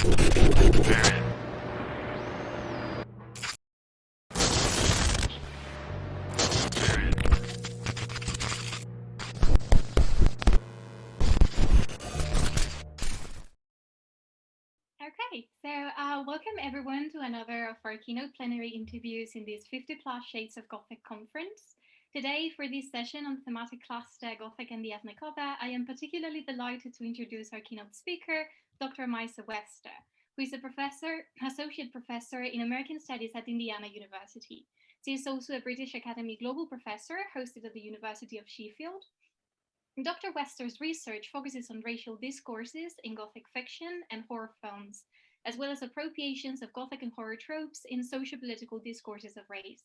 Okay, so welcome everyone to another of our keynote plenary interviews in this 50 plus Shades of Gothic conference. Today, for this session on thematic cluster Gothic and the ethnic other, I am particularly delighted to introduce our keynote speaker, Dr. Maisha Wester, who is a associate professor in American Studies at Indiana University. She is also a British Academy Global Professor hosted at the University of Sheffield. Dr. Wester's research focuses on racial discourses in Gothic fiction and horror films, as well as appropriations of Gothic and horror tropes in socio-political discourses of race.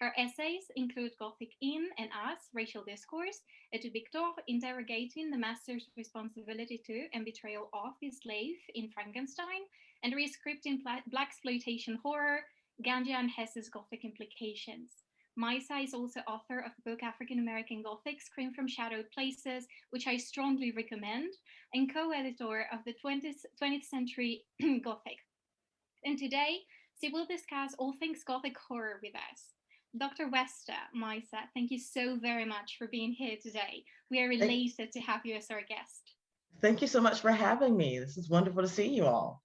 Her essays include Gothic in and as racial discourse, et tu Victor, interrogating the master's responsibility to and betrayal of the slave in Frankenstein, and re-scripting blaxploitation horror, Ganja and Hesse's Gothic implications. Maisha is also author of the book African American Gothic, Scream from Shadowed Places, which I strongly recommend, and co-editor of the 20th Century Gothic. And today, she will discuss all things Gothic horror with us. Dr. Wester, Maisha, thank you so very much for being here today. We are elated to have you as our guest. Thank you so much for having me. This is wonderful to see you all.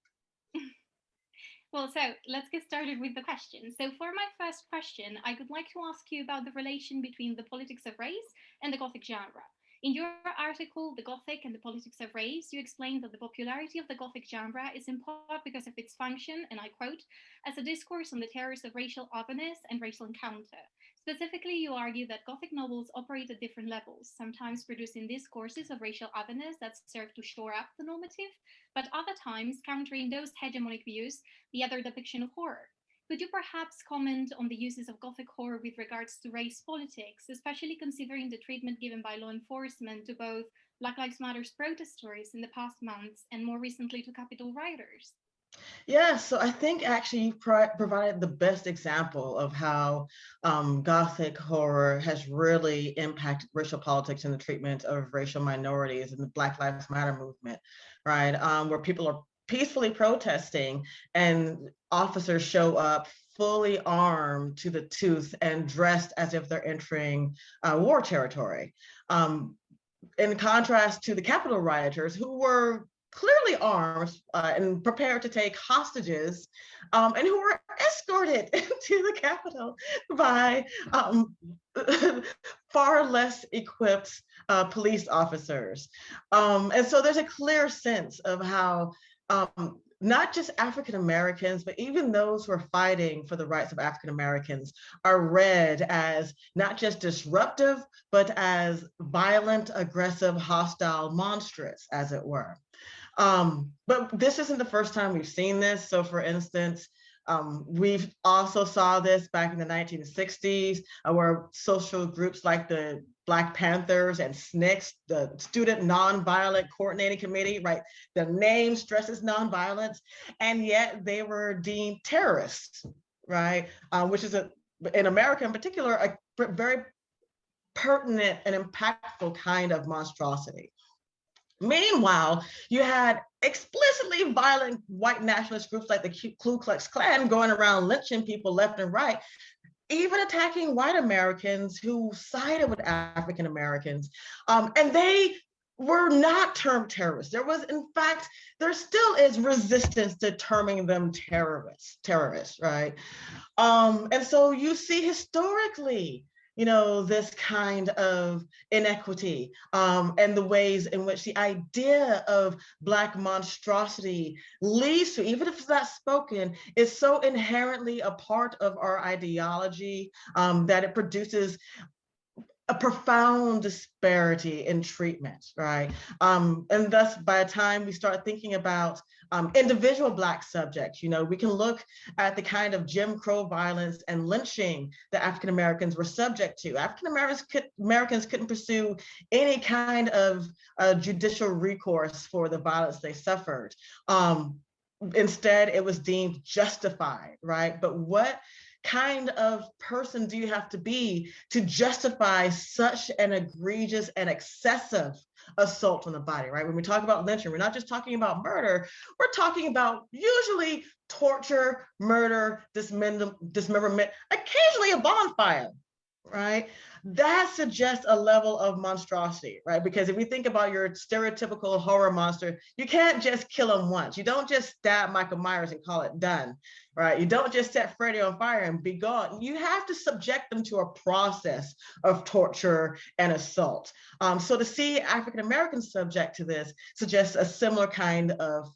Well, so let's get started with the question. So for my first question, I would like to ask you about the relation between the politics of race and the Gothic genre. In your article, The Gothic and the Politics of Race, you explained that the popularity of the Gothic genre is in part because of its function, and I quote, as a discourse on the terrors of racial otherness and racial encounter. Specifically, you argue that Gothic novels operate at different levels, sometimes producing discourses of racial otherness that serve to shore up the normative, but other times countering those hegemonic views the other depiction of horror. Could you perhaps comment on the uses of Gothic horror with regards to race politics, especially considering the treatment given by law enforcement to both Black Lives Matter's protesters in the past months and more recently to Capitol rioters? Yeah, so I think actually you provided the best example of how Gothic horror has really impacted racial politics and the treatment of racial minorities in the Black Lives Matter movement, right? Where people are peacefully protesting and officers show up fully armed to the tooth and dressed as if they're entering war territory. In contrast to the Capitol rioters who were clearly armed and prepared to take hostages, and who were escorted into the Capitol by far less equipped police officers. And so there's a clear sense of how not just African Americans, but even those who are fighting for the rights of African Americans are read as not just disruptive, but as violent, aggressive, hostile, monstrous, as it were. But this isn't the first time we've seen this. So for instance, we've also saw this back in the 1960s, where social groups like the Black Panthers and SNCC, the Student Nonviolent Coordinating Committee, right? The name stresses nonviolence, and yet they were deemed terrorists, right? Which is, in America in particular, a very pertinent and impactful kind of monstrosity. Meanwhile, you had explicitly violent white nationalist groups like the Ku Klux Klan going around lynching people left and right, even attacking white Americans who sided with African Americans. And they were not termed terrorists. There was, in fact, there still is resistance to terming them terrorists, right? And so you see historically, this kind of inequity and the ways in which the idea of Black monstrosity leads to, even if it's not spoken, is so inherently a part of our ideology that it produces a profound disparity in treatment, right? And thus, by the time we start thinking about individual Black subjects, we can look at the kind of Jim Crow violence and lynching that African Americans were subject to. African Americans couldn't pursue any kind of judicial recourse for the violence they suffered. Instead, it was deemed justified, right? But what kind of person do you have to be to justify such an egregious and excessive assault on the body, right? When we talk about lynching, we're not just talking about murder, we're talking about usually torture, murder, dismemberment, occasionally a bonfire, right? That suggests a level of monstrosity, right? Because if we think about your stereotypical horror monster, you can't just kill him once. You don't just stab Michael Myers and call it done, right? You don't just set Freddy on fire and be gone. You have to subject them to a process of torture and assault. So to see African Americans subject to this suggests a similar kind of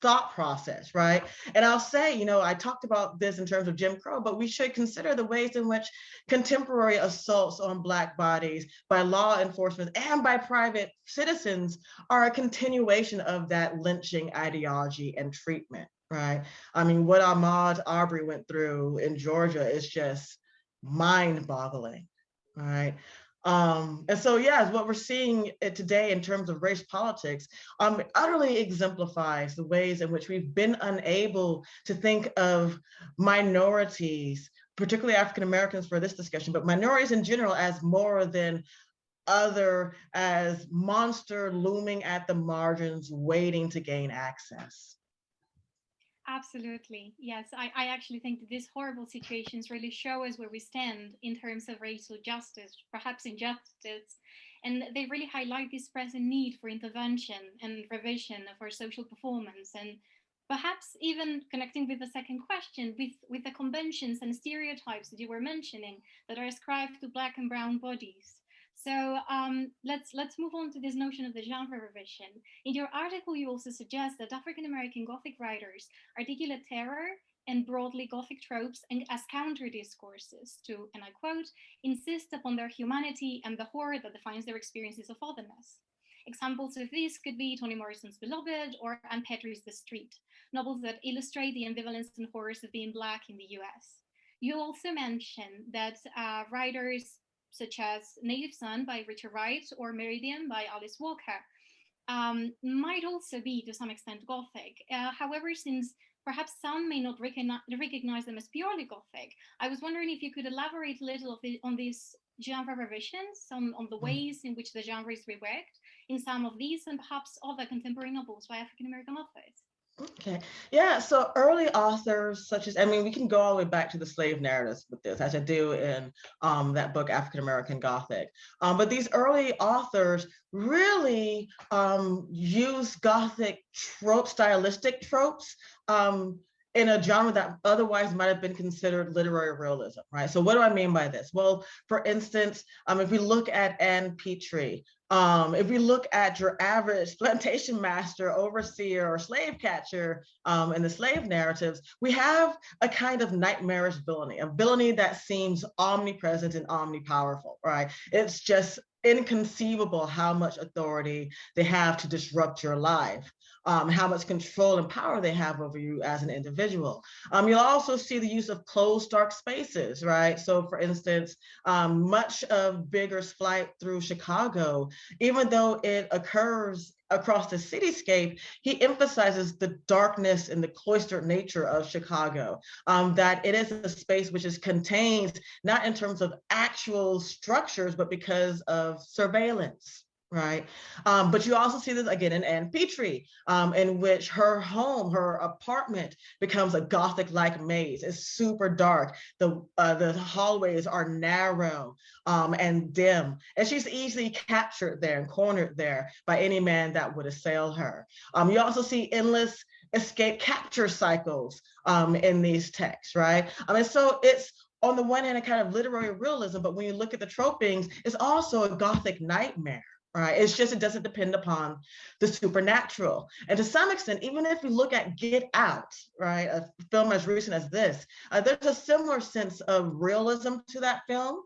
thought process, right? And I'll say, you know, I talked about this in terms of Jim Crow, but we should consider the ways in which contemporary assaults on Black bodies by law enforcement and by private citizens are a continuation of that lynching ideology and treatment, right? I mean, what Ahmaud Arbery went through in Georgia is just mind-boggling, right? And so, yes, what we're seeing today in terms of race politics utterly exemplifies the ways in which we've been unable to think of minorities, particularly African Americans for this discussion, but minorities in general as more than other, as monster looming at the margins, waiting to gain access. Absolutely. Yes, I actually think that these horrible situations really show us where we stand in terms of racial justice, perhaps injustice. And they really highlight this present need for intervention and revision of our social performance. And perhaps even connecting with the second question, with the conventions and stereotypes that you were mentioning that are ascribed to Black and brown bodies. So let's move on to this notion of the genre revision. In your article, you also suggest that African American Gothic writers articulate terror and broadly Gothic tropes and as counter discourses to, and I quote, insist upon their humanity and the horror that defines their experiences of otherness. Examples of this could be Toni Morrison's Beloved or Ann Petry's The Street, novels that illustrate the ambivalence and horrors of being Black in the US. You also mention that writers such as Native Son by Richard Wright or Meridian by Alice Walker, might also be to some extent Gothic. However, since perhaps some may not recognize them as purely Gothic, I was wondering if you could elaborate a little on these genre revisions, on the ways in which the genre is reworked in some of these and perhaps other contemporary novels by African American authors. Okay, yeah, so early authors such as, I mean, we can go all the way back to the slave narratives with this, as I do in that book, African American Gothic. But these early authors really use Gothic stylistic tropes, in a genre that otherwise might have been considered literary realism, right? So what do I mean by this? Well, for instance, if we look at Ann Petry, if we look at your average plantation master, overseer, or slave catcher in the slave narratives, we have a kind of nightmarish villainy, a villainy that seems omnipresent and omnipowerful, right? It's just inconceivable how much authority they have to disrupt your life. How much control and power they have over you as an individual. You'll also see the use of closed, dark spaces, right? So for instance, much of Bigger's flight through Chicago, even though it occurs across the cityscape, he emphasizes the darkness and the cloistered nature of Chicago, that it is a space which is contained, not in terms of actual structures, but because of surveillance. Right. But you also see this again in Ann Petry, in which her home, her apartment becomes a Gothic-like maze. It's super dark. The hallways are narrow and dim. And she's easily captured there and cornered there by any man that would assail her. You also see endless escape capture cycles in these texts, right? And so it's, on the one hand, a kind of literary realism, but when you look at the tropings, it's also a Gothic nightmare. Right. It's just, it doesn't depend upon the supernatural. And to some extent, even if we look at Get Out, right, a film as recent as this, there's a similar sense of realism to that film.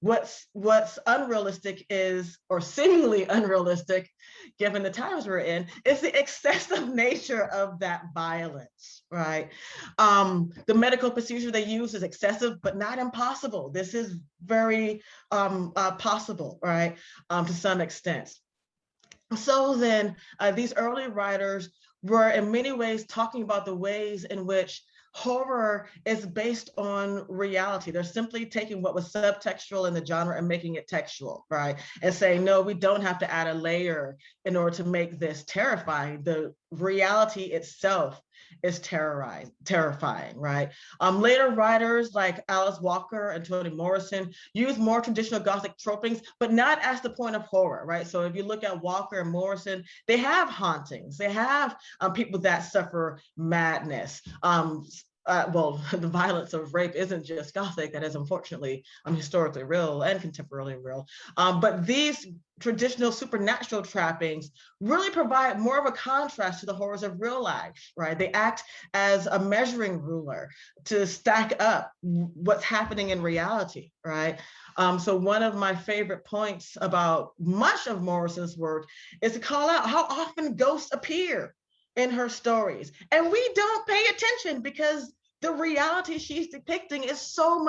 What's unrealistic is, or seemingly unrealistic, given the times we're in, is the excessive nature of that violence, right? The medical procedure they use is excessive, but not impossible. This is very possible, right, to some extent. So then these early writers were in many ways talking about the ways in which horror is based on reality. They're simply taking what was subtextual in the genre and making it textual, right? And saying, no, we don't have to add a layer in order to make this terrifying. The reality itself is terrifying, right? Later writers like Alice Walker and Toni Morrison use more traditional Gothic tropings, but not as the point of horror, right? So if you look at Walker and Morrison, they have hauntings, they have people that suffer madness. Well, the violence of rape isn't just Gothic, that is unfortunately historically real and contemporarily real. But these traditional supernatural trappings really provide more of a contrast to the horrors of real life, right? They act as a measuring ruler to stack up what's happening in reality, right? So one of my favorite points about much of Morrison's work is to call out how often ghosts appear in her stories. And we don't pay attention because the reality she's depicting is so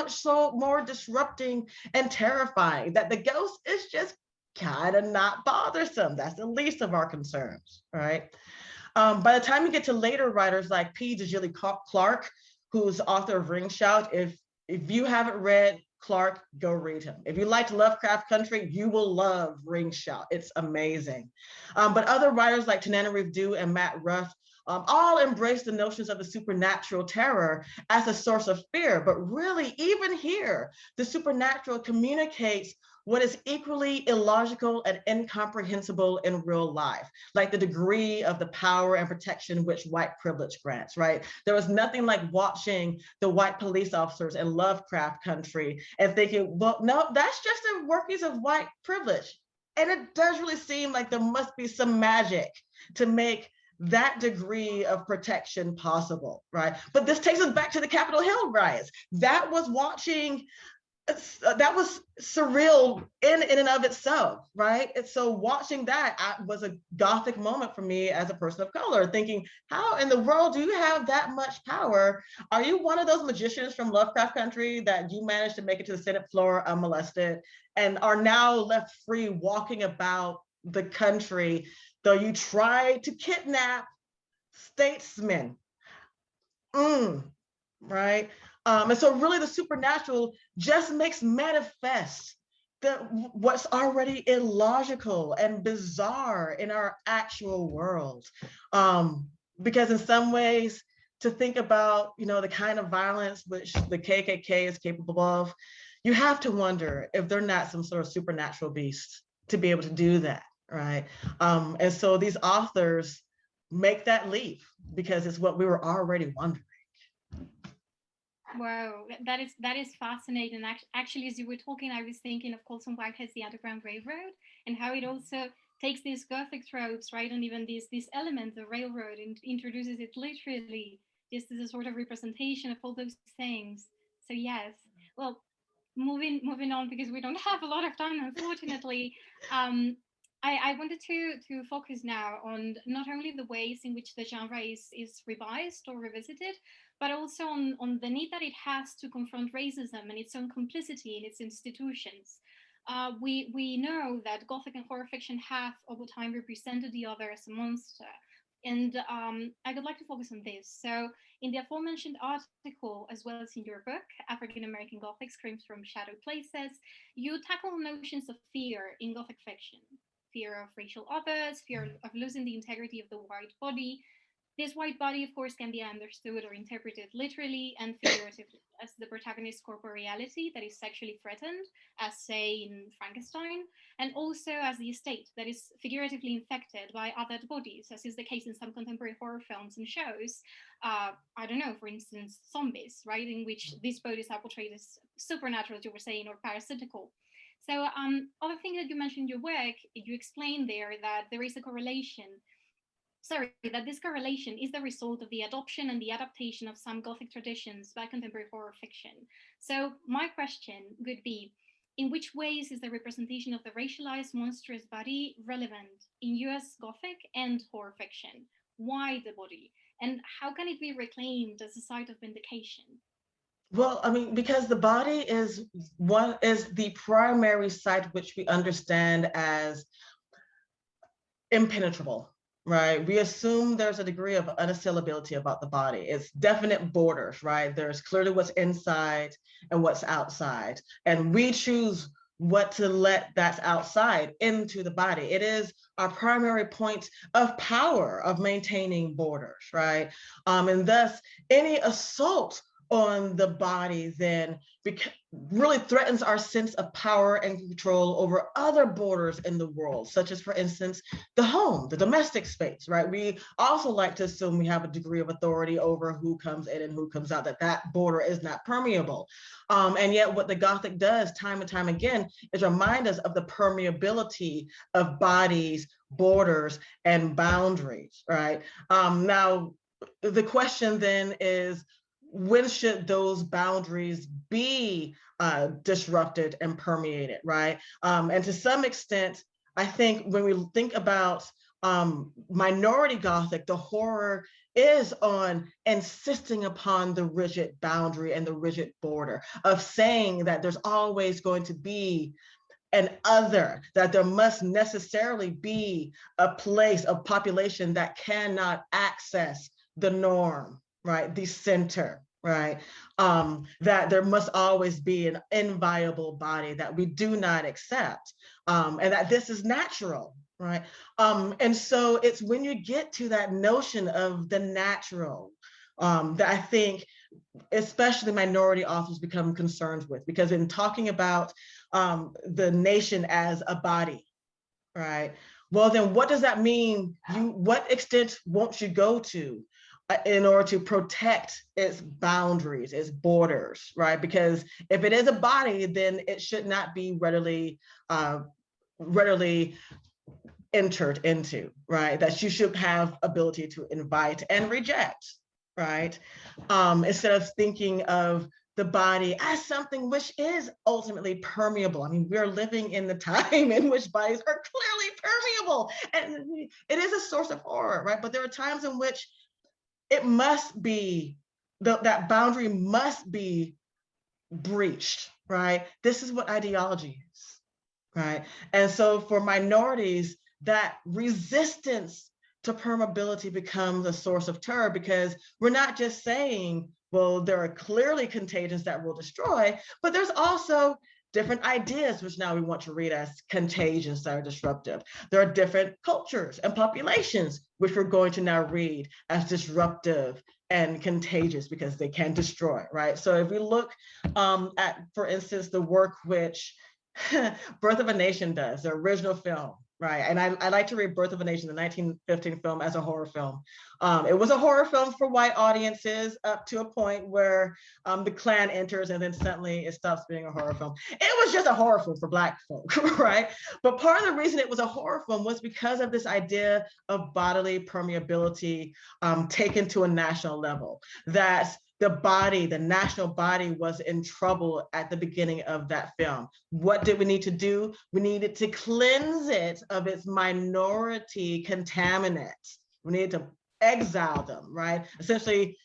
more disrupting and terrifying that the ghost is just kind of not bothersome. That's the least of our concerns, right? By the time you get to later writers like P. Djili Clark, who's author of Ring Shout, if you haven't read Clark, go read him. If you liked Lovecraft Country, you will love Ring Shout. It's amazing. But other writers like Tananarive Due and Matt Ruff all embrace the notions of the supernatural terror as a source of fear. But really, even here, the supernatural communicates what is equally illogical and incomprehensible in real life, like the degree of the power and protection which white privilege grants, right? There was nothing like watching the white police officers in Lovecraft Country and thinking, well, no, that's just the workings of white privilege. And it does really seem like there must be some magic to make that degree of protection possible, right? But this takes us back to the Capitol Hill riots. That was surreal in and of itself, right? And so watching that was a Gothic moment for me as a person of color, thinking, how in the world do you have that much power? Are you one of those magicians from Lovecraft Country that you managed to make it to the Senate floor unmolested and are now left free walking about the country, though you tried to kidnap statesmen? Right? And so really the supernatural just makes manifest what's already illogical and bizarre in our actual world. Because in some ways, to think about, the kind of violence which the KKK is capable of, you have to wonder if they're not some sort of supernatural beast to be able to do that, right? And so these authors make that leap because it's what we were already wondering. Wow, that is fascinating. Actually, as you were talking, I was thinking of Colson Whitehead's The Underground Railroad and how it also takes these Gothic tropes, right, and even these elements of railroad and introduces it literally just as a sort of representation of all those things. So yes, well, moving on because we don't have a lot of time, unfortunately. I wanted to focus now on not only the ways in which the genre is revised or revisited, but also on the need that it has to confront racism and its own complicity in its institutions. We know that Gothic and horror fiction have over time represented the other as a monster. And I would like to focus on this. So in the aforementioned article, as well as in your book, African American Gothic Screams from Shadow Places, you tackle notions of fear in Gothic fiction. Fear of racial others, fear of losing the integrity of the white body. This white body, of course, can be understood or interpreted literally and figuratively as the protagonist's corporeality that is sexually threatened, as, say, in Frankenstein, and also as the estate that is figuratively infected by other bodies, as is the case in some contemporary horror films and shows. I don't know, for instance, zombies, right, in which these bodies are portrayed as supernatural, as you were saying, or parasitical. So other thing that you mentioned in your work, you explained there that there is a correlation. That this correlation is the result of the adoption and the adaptation of some Gothic traditions by contemporary horror fiction. So my question would be, in which ways is the representation of the racialized monstrous body relevant in US Gothic and horror fiction? Why the body? And how can it be reclaimed as a site of vindication? Well, I mean, because the body is the primary site which we understand as impenetrable, right? We assume there's a degree of unassailability about the body. It's definite borders, right? There's clearly what's inside and what's outside. And we choose what to let that's outside into the body. It is our primary point of power of maintaining borders, right? And thus, any assault on the body then really threatens our sense of power and control over other borders in the world, such as, for instance, the home, the domestic space, right? We also like to assume we have a degree of authority over who comes in and who comes out, that border is not permeable. And yet what the Gothic does time and time again is remind us of the permeability of bodies, borders, and boundaries, right? Now, the question then is, when should those boundaries be disrupted and permeated, right? And to some extent, I think when we think about minority Gothic, the horror is on insisting upon the rigid boundary and the rigid border of saying that there's always going to be an other, that there must necessarily be a place of population that cannot access the norm, right? The center, right? That there must always be an inviolable body that we do not accept, and that this is natural, right? And so it's when you get to that notion of the natural that I think especially minority authors become concerned with, because in talking about the nation as a body, right? Well, then what does that mean? What extent won't you go to in order to protect its boundaries, its borders, right? Because if it is a body, then it should not be readily entered into, right? That you should have ability to invite and reject, right? Instead of thinking of the body as something which is ultimately permeable. I mean, we're living in the time in which bodies are clearly permeable, and it is a source of horror, right? But there are times in which it must be, that boundary must be breached, right? This is what ideology is, right? And so for minorities, that resistance to permeability becomes a source of terror, because we're not just saying, well, there are clearly contagions that will destroy, but there's also different ideas which now we want to read as contagions that are disruptive. There are different cultures and populations which we're going to now read as disruptive and contagious because they can destroy, right? So if we look at, for instance, the work which Birth of a Nation does, the original film, right? And I like to read Birth of a Nation, the 1915 film, as a horror film. It was a horror film for white audiences up to a point where the Klan enters and then suddenly it stops being a horror film. It was just a horror film for Black folk, right? But part of the reason it was a horror film was because of this idea of bodily permeability taken to a national level. That the body, the national body, was in trouble at the beginning of that film. What did we need to do? We needed to cleanse it of its minority contaminants. We needed to exile them, right? Essentially,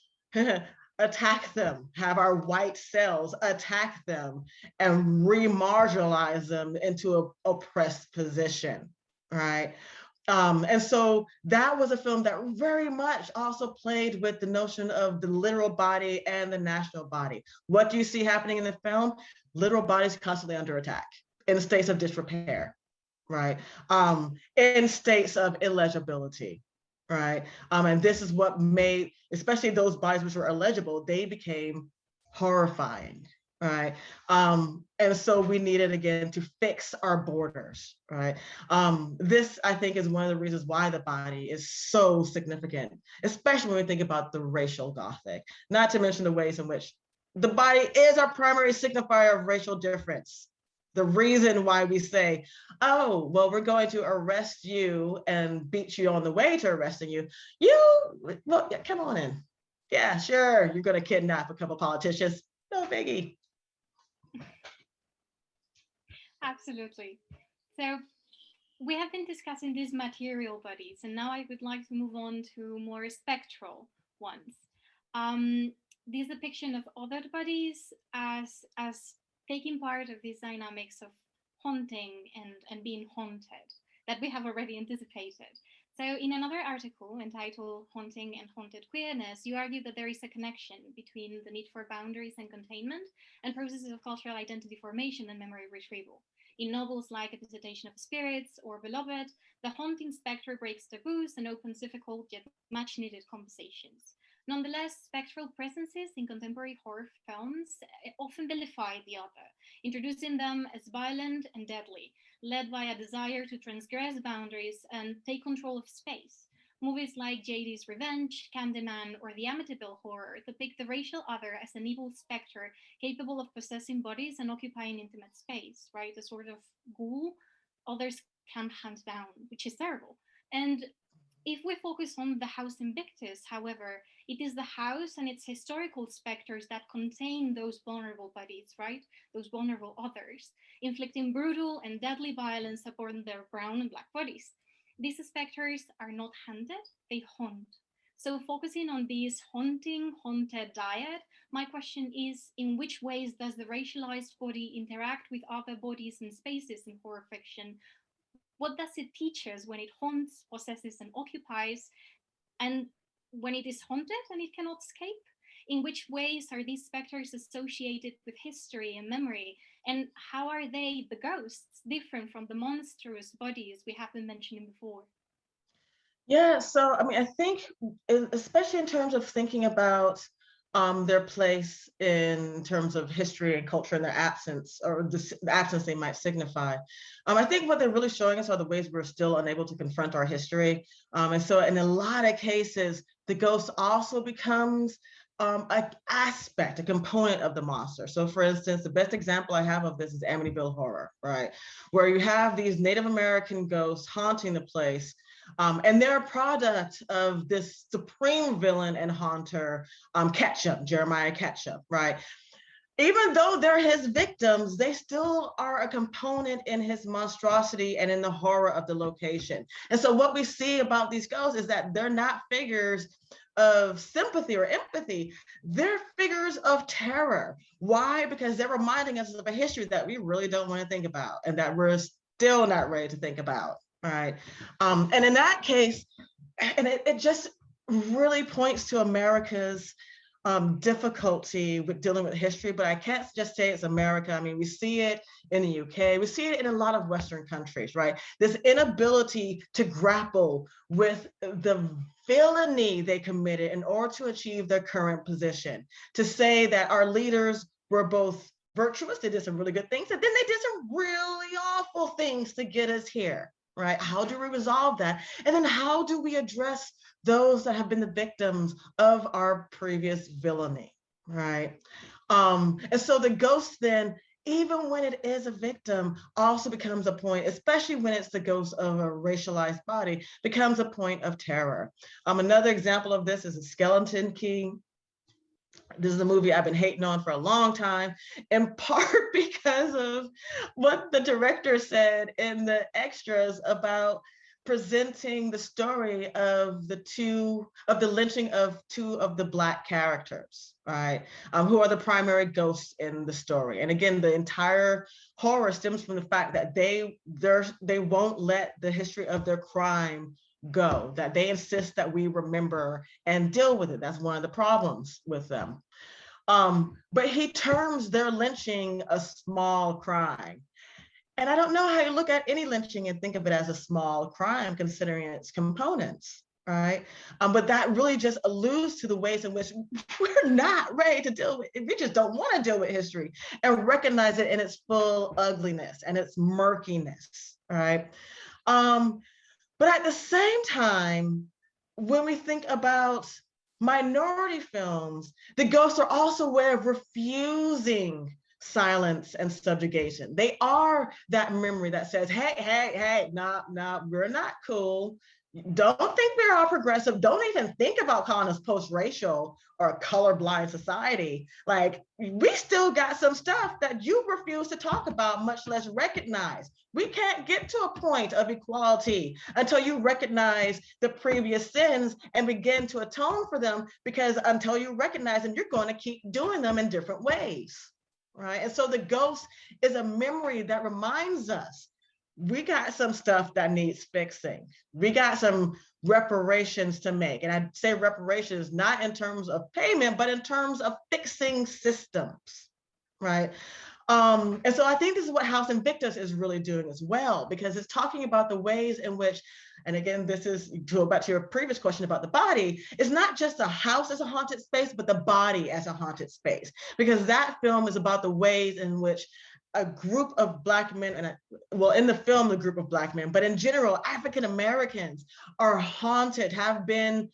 attack them, have our white cells attack them and re-marginalize them into an oppressed position, right? And so that was a film that very much also played with the notion of the literal body and the national body. What do you see happening in the film? Literal bodies constantly under attack, in states of disrepair, right? In states of illegibility, right? And this is what made, especially those bodies which were illegible, they became horrifying, right? And so we needed, again, to fix our borders, right? This, I think, is one of the reasons why the body is so significant, especially when we think about the racial Gothic, not to mention the ways in which the body is our primary signifier of racial difference. The reason why we say, oh, well, we're going to arrest you and beat you on the way to arresting you. Well, yeah, come on in. Yeah, sure, you're going to kidnap a couple politicians. No biggie. Absolutely. So we have been discussing these material bodies, and now I would like to move on to more spectral ones. This depiction of other bodies as taking part of these dynamics of haunting and being haunted that we have already anticipated. So, in another article entitled Haunting and Haunted Queerness, you argue that there is a connection between the need for boundaries and containment and processes of cultural identity formation and memory retrieval. In novels like A Visitation of Spirits or Beloved, the haunting spectre breaks taboos and opens difficult yet much needed conversations. Nonetheless, spectral presences in contemporary horror films often vilify the other, introducing them as violent and deadly, led by a desire to transgress boundaries and take control of space. Movies like JD's Revenge, Candyman, or the Amityville Horror depict the racial other as an evil specter capable of possessing bodies and occupying intimate space, right? A sort of ghoul others can't hunt down, which is terrible. And if we focus on the house Invictus, however, it is the house and its historical specters that contain those vulnerable bodies, right? Those vulnerable others, inflicting brutal and deadly violence upon their brown and black bodies. These specters are not hunted, they haunt. So, focusing on this haunting, haunted dyad, my question is, in which ways does the racialized body interact with other bodies and spaces in horror fiction? What does it teach us when it haunts, possesses, and occupies? And when it is haunted and it cannot escape? In which ways are these specters associated with history and memory? And how are they, the ghosts, different from the monstrous bodies we have been mentioning before? Yeah, so I mean, I think, especially in terms of thinking about their place in terms of history and culture and their absence, or the absence they might signify. I think what they're really showing us are the ways we're still unable to confront our history. And so in a lot of cases, the ghost also becomes an aspect, a component of the monster. So for instance, the best example I have of this is Amityville Horror, right? Where you have these Native American ghosts haunting the place. And they're a product of this supreme villain and haunter, Ketchup, Jeremiah Ketchup, right? Even though they're his victims, they still are a component in his monstrosity and in the horror of the location. And so what we see about these ghosts is that they're not figures of sympathy or empathy. They're figures of terror. Why? Because they're reminding us of a history that we really don't want to think about and that we're still not ready to think about. Right. And in that case, and it just really points to America's difficulty with dealing with history, but I can't just say it's America. I mean, we see it in the UK, we see it in a lot of Western countries, right? This inability to grapple with the villainy they committed in order to achieve their current position, to say that our leaders were both virtuous, they did some really good things, and then they did some really awful things to get us here. Right? How do we resolve that? And then how do we address those that have been the victims of our previous villainy? Right? And so the ghost then, even when it is a victim, also becomes a point, especially when it's the ghost of a racialized body, becomes a point of terror. Another example of this is a Skeleton Key. This is a movie I've been hating on for a long time, in part because of what the director said in the extras about presenting the story of the lynching of two of the Black characters, right? Who are the primary ghosts in the story. And again, the entire horror stems from the fact that they won't let the history of their crime go, that they insist that we remember and deal with it. That's one of the problems with them. But he terms their lynching a small crime. And I don't know how you look at any lynching and think of it as a small crime, considering its components, right? But that really just alludes to the ways in which we're not ready to deal with it. We just don't want to deal with history and recognize it in its full ugliness and its murkiness, right? But at the same time, when we think about minority films, the ghosts are also a way of refusing silence and subjugation. They are that memory that says, hey, nah, we're not cool. Don't think we're all progressive. Don't even think about calling us post-racial or a colorblind society. Like, we still got some stuff that you refuse to talk about, much less recognize. We can't get to a point of equality until you recognize the previous sins and begin to atone for them, because until you recognize them, you're going to keep doing them in different ways, right? And so the ghost is a memory that reminds us we got some stuff that needs fixing. We got some reparations to make. And I say reparations not in terms of payment, but in terms of fixing systems, right? And so I think this is what House Invictus is really doing as well, because it's talking about the ways in which, and again, this is to go back to your previous question about the body, it's not just a house as a haunted space, but the body as a haunted space, because that film is about the ways in which a group of Black men, and well, in the film, the group of Black men, but in general, African Americans are haunted, have been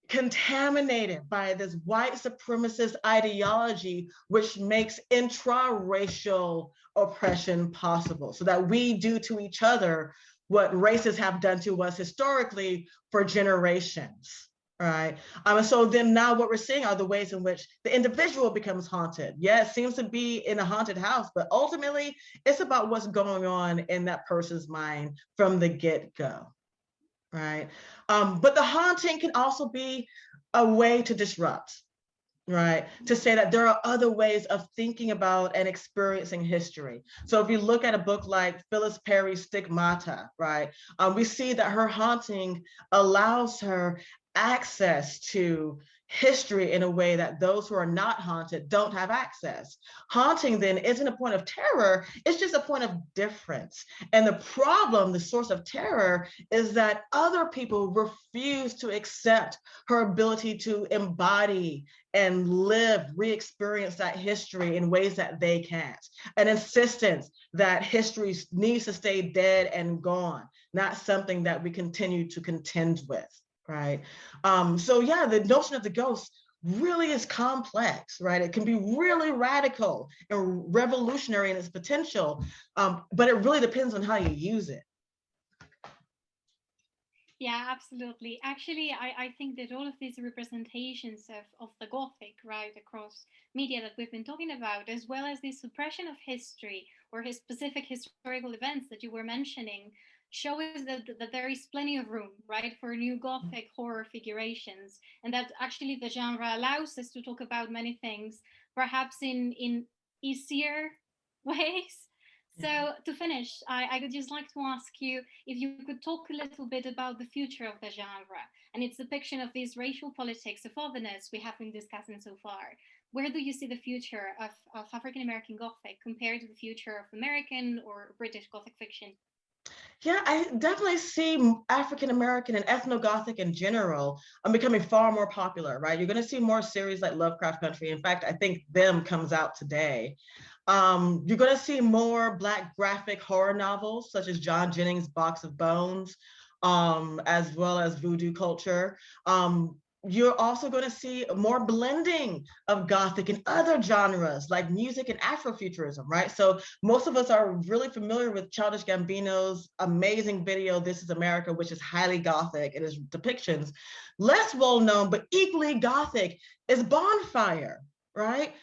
contaminated by this white supremacist ideology, which makes intra-racial oppression possible, so that we do to each other what races have done to us historically for generations. Right. And so then now what we're seeing are the ways in which the individual becomes haunted. Yeah, it seems to be in a haunted house, but ultimately it's about what's going on in that person's mind from the get-go. Right. But the haunting can also be a way to disrupt, right? To say that there are other ways of thinking about and experiencing history. So if you look at a book like Phyllis Perry's Stigmata, right? We see that her haunting allows her access to history in a way that those who are not haunted don't have access. Haunting then isn't a point of terror, it's just a point of difference. And the problem, the source of terror, is that other people refuse to accept her ability to embody and live, re-experience that history in ways that they can't. An insistence that history needs to stay dead and gone, not something that we continue to contend with. Right. So yeah, the notion of the ghost really is complex, right? It can be really radical and revolutionary in its potential, but it really depends on how you use it. Yeah, absolutely. Actually, I think that all of these representations of the Gothic, right, across media that we've been talking about, as well as the suppression of history or his specific historical events that you were mentioning, show us that there is plenty of room, right, for new Gothic horror figurations, and that actually the genre allows us to talk about many things, perhaps in easier ways. So to finish, I would just like to ask you if you could talk a little bit about the future of the genre and its depiction of these racial politics of otherness we have been discussing so far. Where do you see the future of African American Gothic compared to the future of American or British Gothic fiction? Yeah, I definitely see African American and ethno-Gothic in general becoming far more popular, right? You're going to see more series like Lovecraft Country. In fact, I think Them comes out today. You're going to see more Black graphic horror novels, such as John Jennings' Box of Bones, as well as Voodoo Culture. You're also going to see more blending of Gothic and other genres like music and Afrofuturism, right? So most of us are really familiar with Childish Gambino's amazing video, This Is America, which is highly Gothic in its depictions. Less well known, but equally Gothic is Bonfire, right?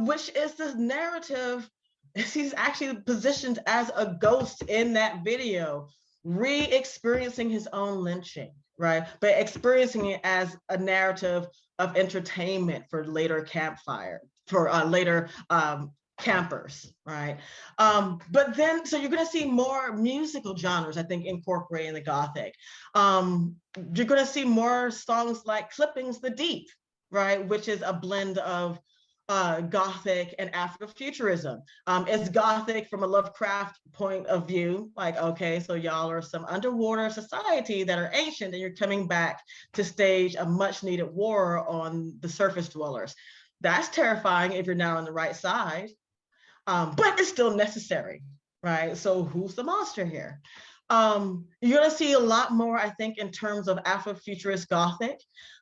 Which is this narrative, he's actually positioned as a ghost in that video, re-experiencing his own lynching, right? But experiencing it as a narrative of entertainment for later campfire, for later campers, right? But then, so you're going to see more musical genres, I think, incorporating the Gothic. You're going to see more songs like Clippings the Deep, right? Which is a blend of Gothic and Afrofuturism. It's Gothic from a Lovecraft point of view, like, okay, so y'all are some underwater society that are ancient and you're coming back to stage a much needed war on the surface dwellers. That's terrifying if you're now on the right side, but it's still necessary, right? So who's the monster here? You're going to see a lot more, I think, in terms of Afrofuturist Gothic.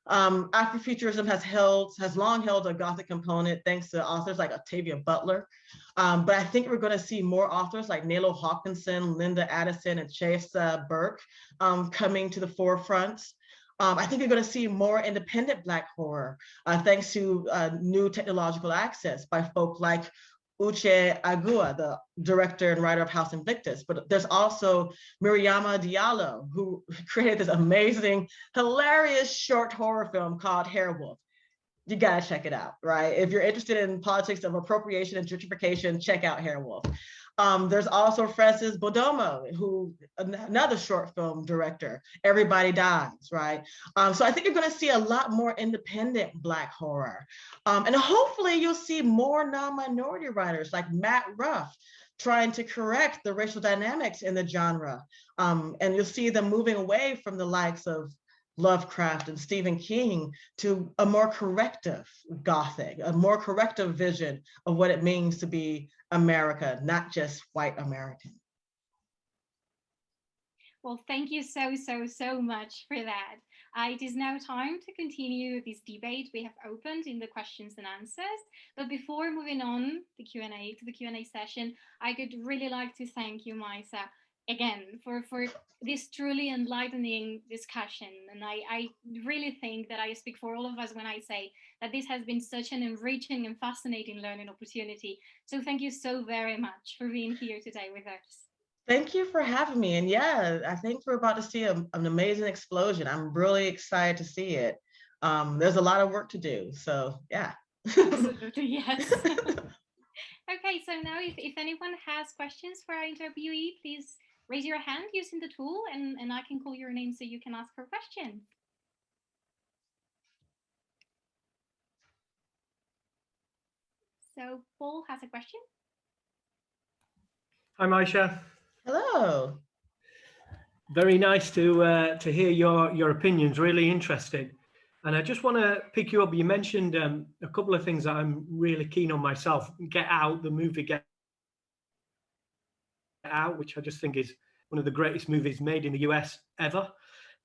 Afrofuturism has long held a Gothic component thanks to authors like Octavia Butler. But I think we're going to see more authors like Nalo Hawkinson, Linda Addison, and Chase Burke coming to the forefront. I think you're going to see more independent Black horror thanks to new technological access by folk like Uche Agua, the director and writer of House Invictus. But there's also Miriama Diallo, who created this amazing, hilarious short horror film called Hairwolf. You gotta check it out, right? If you're interested in politics of appropriation and gentrification, check out Hairwolf. There's also Francis Bodomo, who another short film director, Everybody Dies, right? So I think you're going to see a lot more independent Black horror. And hopefully you'll see more non-minority writers like Matt Ruff trying to correct the racial dynamics in the genre. And you'll see them moving away from the likes of Lovecraft and Stephen King to a more corrective Gothic, a more corrective vision of what it means to be America, not just white American. Well, thank you so much for that. It is now time to continue this debate we have opened in the questions and answers. But before moving on to the Q&A session, I could really like to thank you, Maisha, again for this truly enlightening discussion. And I really think that I speak for all of us when I say that this has been such an enriching and fascinating learning opportunity. So thank you so very much for being here today with us. Thank you for having me. And yeah, I think we're about to see an amazing explosion. I'm really excited to see it. There's a lot of work to do. So yeah. Absolutely, yes. Okay, so now if anyone has questions for our interviewee, please raise your hand using the tool and I can call your name so you can ask her question. So Paul has a question. Hi, Maisha. Hello. Very nice to hear your opinions. Really interesting. And I just want to pick you up. You mentioned a couple of things that I'm really keen on myself. Get Out, the movie Get Out, which I just think is one of the greatest movies made in the US ever,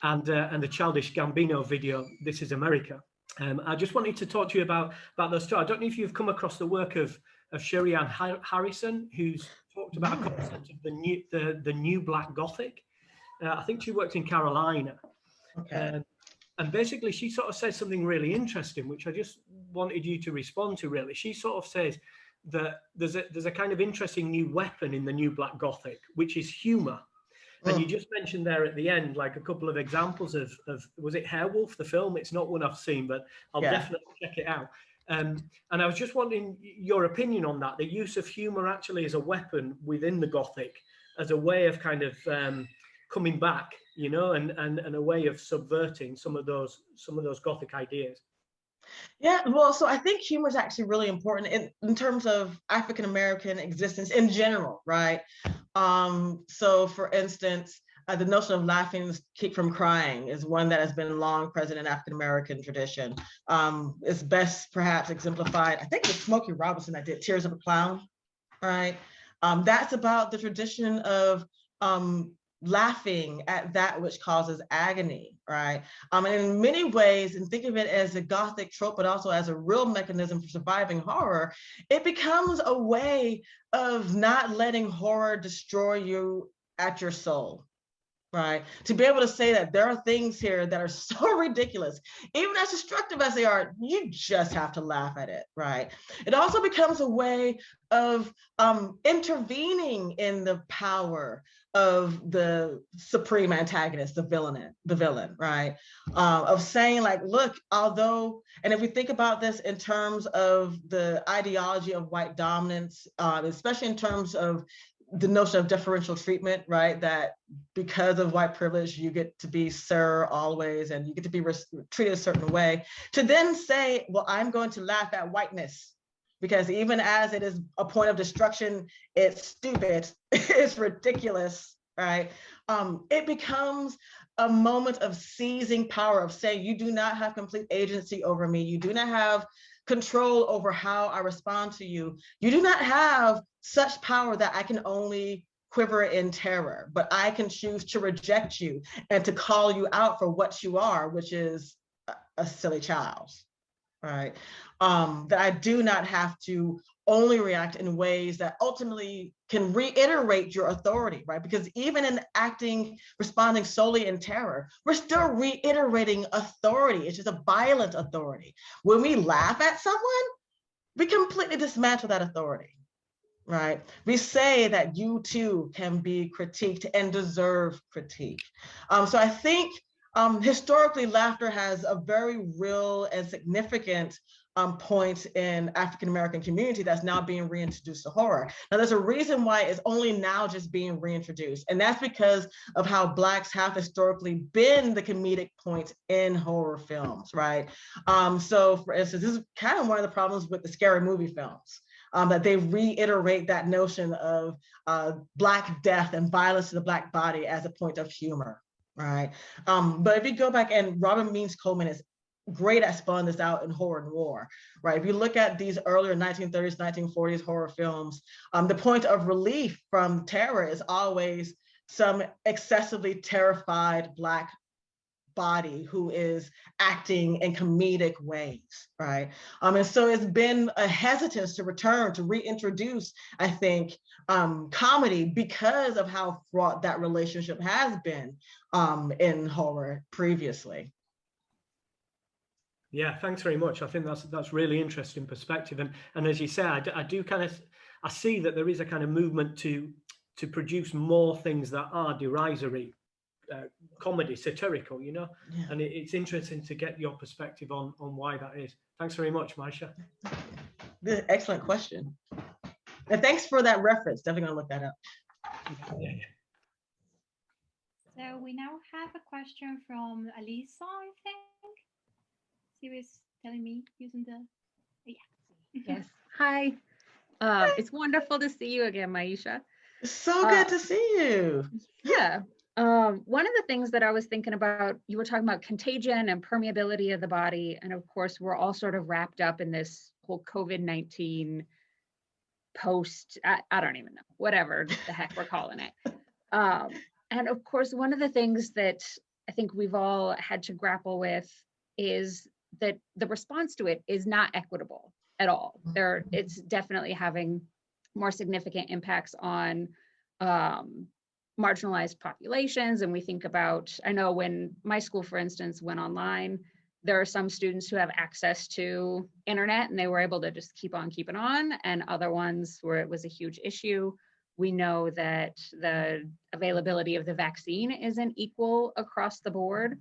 and the Childish Gambino video, This Is America. I just wanted to talk to you about those two. I don't know if you've come across the work of Sherrianne Harrison, who's talked about a concept of the new Black Gothic. I think she worked in Carolina. Okay. And basically she sort of says something really interesting, which I just wanted you to respond to, really. She sort of says that there's a kind of interesting new weapon in the new Black Gothic, which is humor. And you just mentioned there at the end, like a couple of examples of was it Hairwolf, the film? It's not one I've seen, but I'll definitely check it out. And I was just wondering your opinion on that, the use of humor actually as a weapon within the Gothic, as a way of kind of coming back, you know, and a way of subverting some of those Gothic ideas. Yeah, well, so I think humor is actually really important in terms of African American existence in general, right? So for instance, the notion of laughing to keep from crying is one that has been long present in African American tradition. It's best perhaps exemplified, I think it's Smokey Robinson that did Tears of a Clown, right? That's about the tradition of laughing at that which causes agony, right? And in many ways, and think of it as a Gothic trope, but also as a real mechanism for surviving horror, it becomes a way of not letting horror destroy you at your soul, right? To be able to say that there are things here that are so ridiculous, even as destructive as they are, you just have to laugh at it, right? It also becomes a way of intervening in the power of the supreme antagonist, the villain, right? Of saying like, look, although, and if we think about this in terms of the ideology of white dominance, especially in terms of the notion of differential treatment, right? That because of white privilege, you get to be sir always, and you get to be treated a certain way, to then say, well, I'm going to laugh at whiteness, because even as it is a point of destruction, it's stupid, it's ridiculous, right? It becomes a moment of seizing power, of saying, you do not have complete agency over me. You do not have control over how I respond to you. You do not have such power that I can only quiver in terror, but I can choose to reject you and to call you out for what you are, which is a silly child, right? That I do not have to only react in ways that ultimately can reiterate your authority, right? Because even in responding solely in terror, we're still reiterating authority. It's just a violent authority. When we laugh at someone, we completely dismantle that authority, right? We say that you too can be critiqued and deserve critique. So I think historically, laughter has a very real and significant point in African-American community that's now being reintroduced to horror. Now, there's a reason why it's only now just being reintroduced, and that's because of how Blacks have historically been the comedic point in horror films, right? So for instance, this is kind of one of the problems with the scary movie films. That they reiterate that notion of Black death and violence to the Black body as a point of humor, right? But if you go back, and Robin Means Coleman is great at spelling this out in Horror Noir, right? If you look at these earlier 1930s, 1940s horror films, the point of relief from terror is always some excessively terrified Black body who is acting in comedic ways, right? And so it's been a hesitance to return, to reintroduce, I think, comedy because of how fraught that relationship has been in horror previously. Yeah, thanks very much. I think that's really interesting perspective. And as you say, I see that there is a kind of movement to produce more things that are derisory, comedy, satirical, you know. Yeah. And it's interesting to get your perspective on why that is. Thanks very much, Maisha. Excellent question. And thanks for that reference. Definitely gonna look that up. Yeah. So we now have a question from Alisa, I think. She was telling me using the, Yes. Hi. It's wonderful to see you again, Maisha. So good to see you. Yeah. One of the things that I was thinking about, you were talking about contagion and permeability of the body. And of course, we're all sort of wrapped up in this whole COVID-19 post, I don't even know, whatever the heck we're calling it. And of course, one of the things that I think we've all had to grapple with is that the response to it is not equitable at all. It's definitely having more significant impacts on marginalized populations. And we think about, I know when my school, for instance, went online, there are some students who have access to internet and they were able to just keep on keeping on, and other ones where it was a huge issue. We know that the availability of the vaccine isn't equal across the board.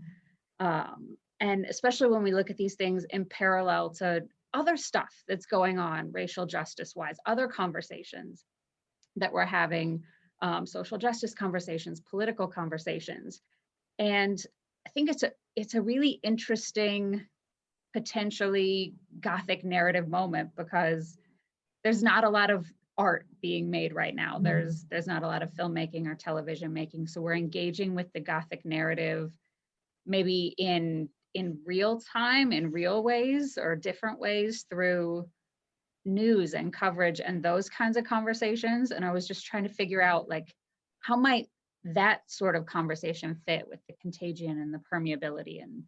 And especially when we look at these things in parallel to other stuff that's going on, racial justice wise, other conversations that we're having, social justice conversations, political conversations. And I think it's a really interesting, potentially Gothic narrative moment, because there's not a lot of art being made right now. There's not a lot of filmmaking or television making. So we're engaging with the Gothic narrative, maybe in real time, in real ways or different ways through news and coverage and those kinds of conversations. And I was just trying to figure out, like, how might that sort of conversation fit with the contagion and the permeability and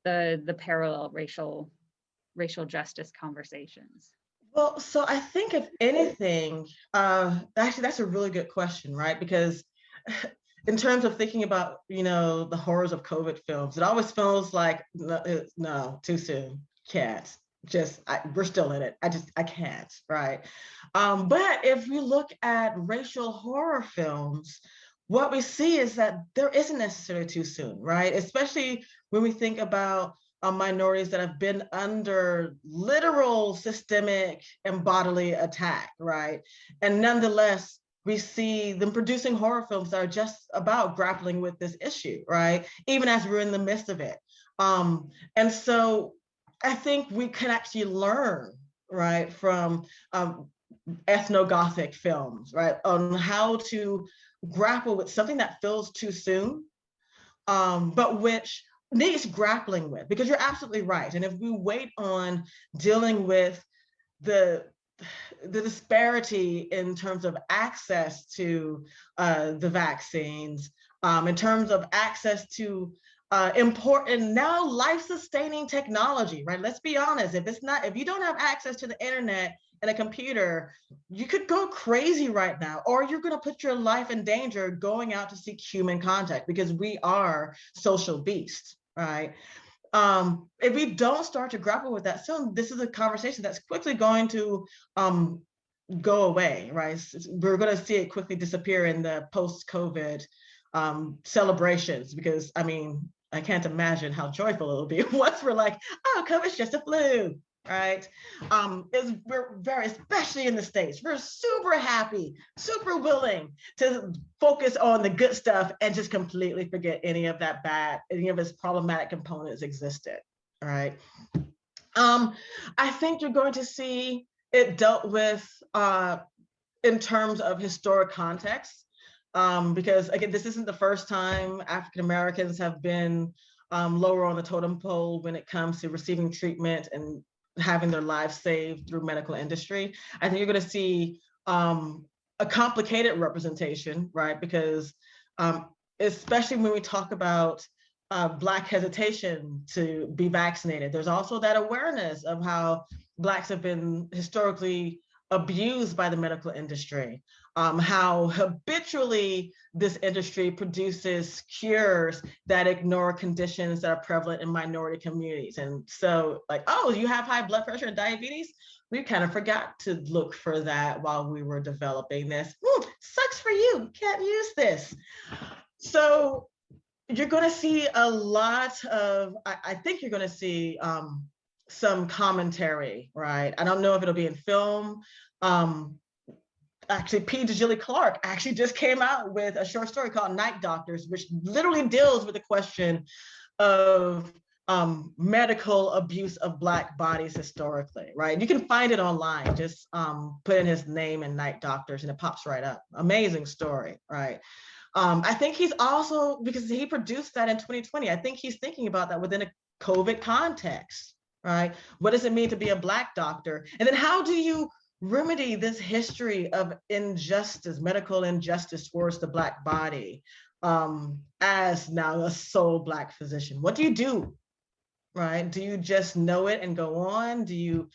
the parallel racial justice conversations? Well, so I think if anything, actually that's a really good question, right? Because in terms of thinking about, the horrors of COVID films, it always feels like, no, too soon, can't. We're still in it. I can't, right? But if we look at racial horror films, what we see is that there isn't necessarily too soon, right? Especially when we think about minorities that have been under literal systemic and bodily attack, right? And nonetheless, we see them producing horror films that are just about grappling with this issue, right? Even as we're in the midst of it. And so I think we can actually learn, right, from ethno-Gothic films, right, on how to grapple with something that feels too soon, but which needs grappling with, because you're absolutely right. And if we wait on dealing with the disparity in terms of access to the vaccines, in terms of access to important now life-sustaining technology, right? Let's be honest. If you don't have access to the internet and a computer, you could go crazy right now, or you're going to put your life in danger going out to seek human contact, because we are social beasts, right? If we don't start to grapple with that soon, this is a conversation that's quickly going to go away, right? We're going to see it quickly disappear in the post-COVID celebrations, because I can't imagine how joyful it'll be once we're like, oh, COVID's just a flu. right? We're very, especially in the States, we're super happy, super willing to focus on the good stuff and just completely forget any of that bad, any of its problematic components existed, all right? I think you're going to see it dealt with in terms of historic context, because again, this isn't the first time African Americans have been lower on the totem pole when it comes to receiving treatment and having their lives saved through medical industry. I think you're going to see a complicated representation, right? Because especially when we talk about Black hesitation to be vaccinated, there's also that awareness of how Blacks have been historically abused by the medical industry, how habitually this industry produces cures that ignore conditions that are prevalent in minority communities. And so like, oh, you have high blood pressure and diabetes? We kind of forgot to look for that while we were developing this. Sucks for you, can't use this. So you're going to see a lot of, I think you're going to see some commentary, right? I don't know if it'll be in film. Actually, P. DeGilly Clark actually just came out with a short story called Night Doctors, which literally deals with the question of medical abuse of Black bodies historically, right? You can find it online. Just put in his name and Night Doctors and it pops right up. Amazing story, right? I think he's also, because he produced that in 2020, I think he's thinking about that within a COVID context, right? What does it mean to be a Black doctor? And then how do you remedy this history of injustice, medical injustice towards the Black body as now a sole Black physician? What do you do, right? Do you just know it and go on? Do you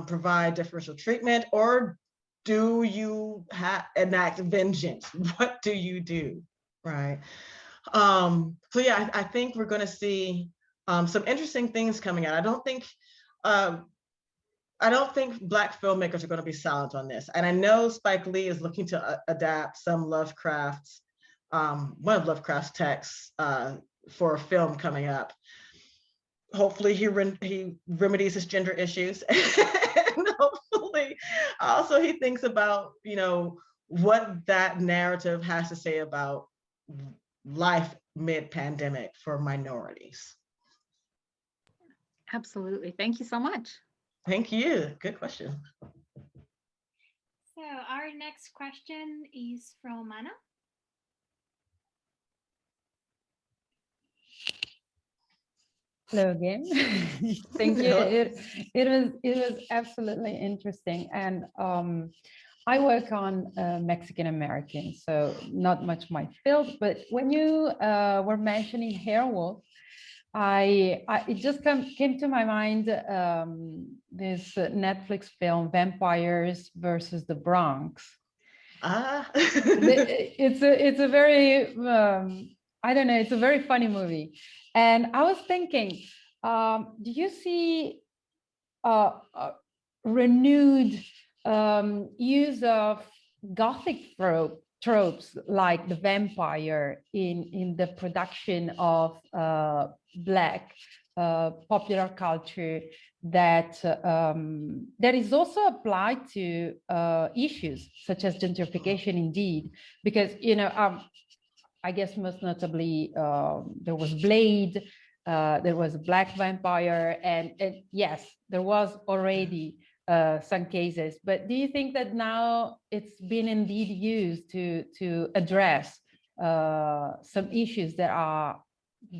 provide differential treatment, or do you enact vengeance? What do you do, right? So yeah, I think we're going to see some interesting things coming out. I don't think Black filmmakers are going to be silent on this. And I know Spike Lee is looking to adapt some Lovecraft's, one of Lovecraft's texts for a film coming up. Hopefully he remedies his gender issues. And hopefully also he thinks about, you know, what that narrative has to say about life mid-pandemic for minorities. Absolutely. Thank you so much. Thank you. Good question. So our next question is from Anna. Hello again. Thank you. It was absolutely interesting, and I work on Mexican Americans, so not much my field. But when you were mentioning Hairwolf, it just came to my mind this Netflix film Vampires versus the Bronx. It's a very I don't know, it's a very funny movie. And I was thinking, do you see renewed use of Gothic tropes like the vampire in the production of Black popular culture that is also applied to issues such as gentrification, indeed, because, you know, I guess most notably, there was Blade, there was a Black vampire, and yes, there was already some cases. But do you think that now it's been indeed used to address some issues that are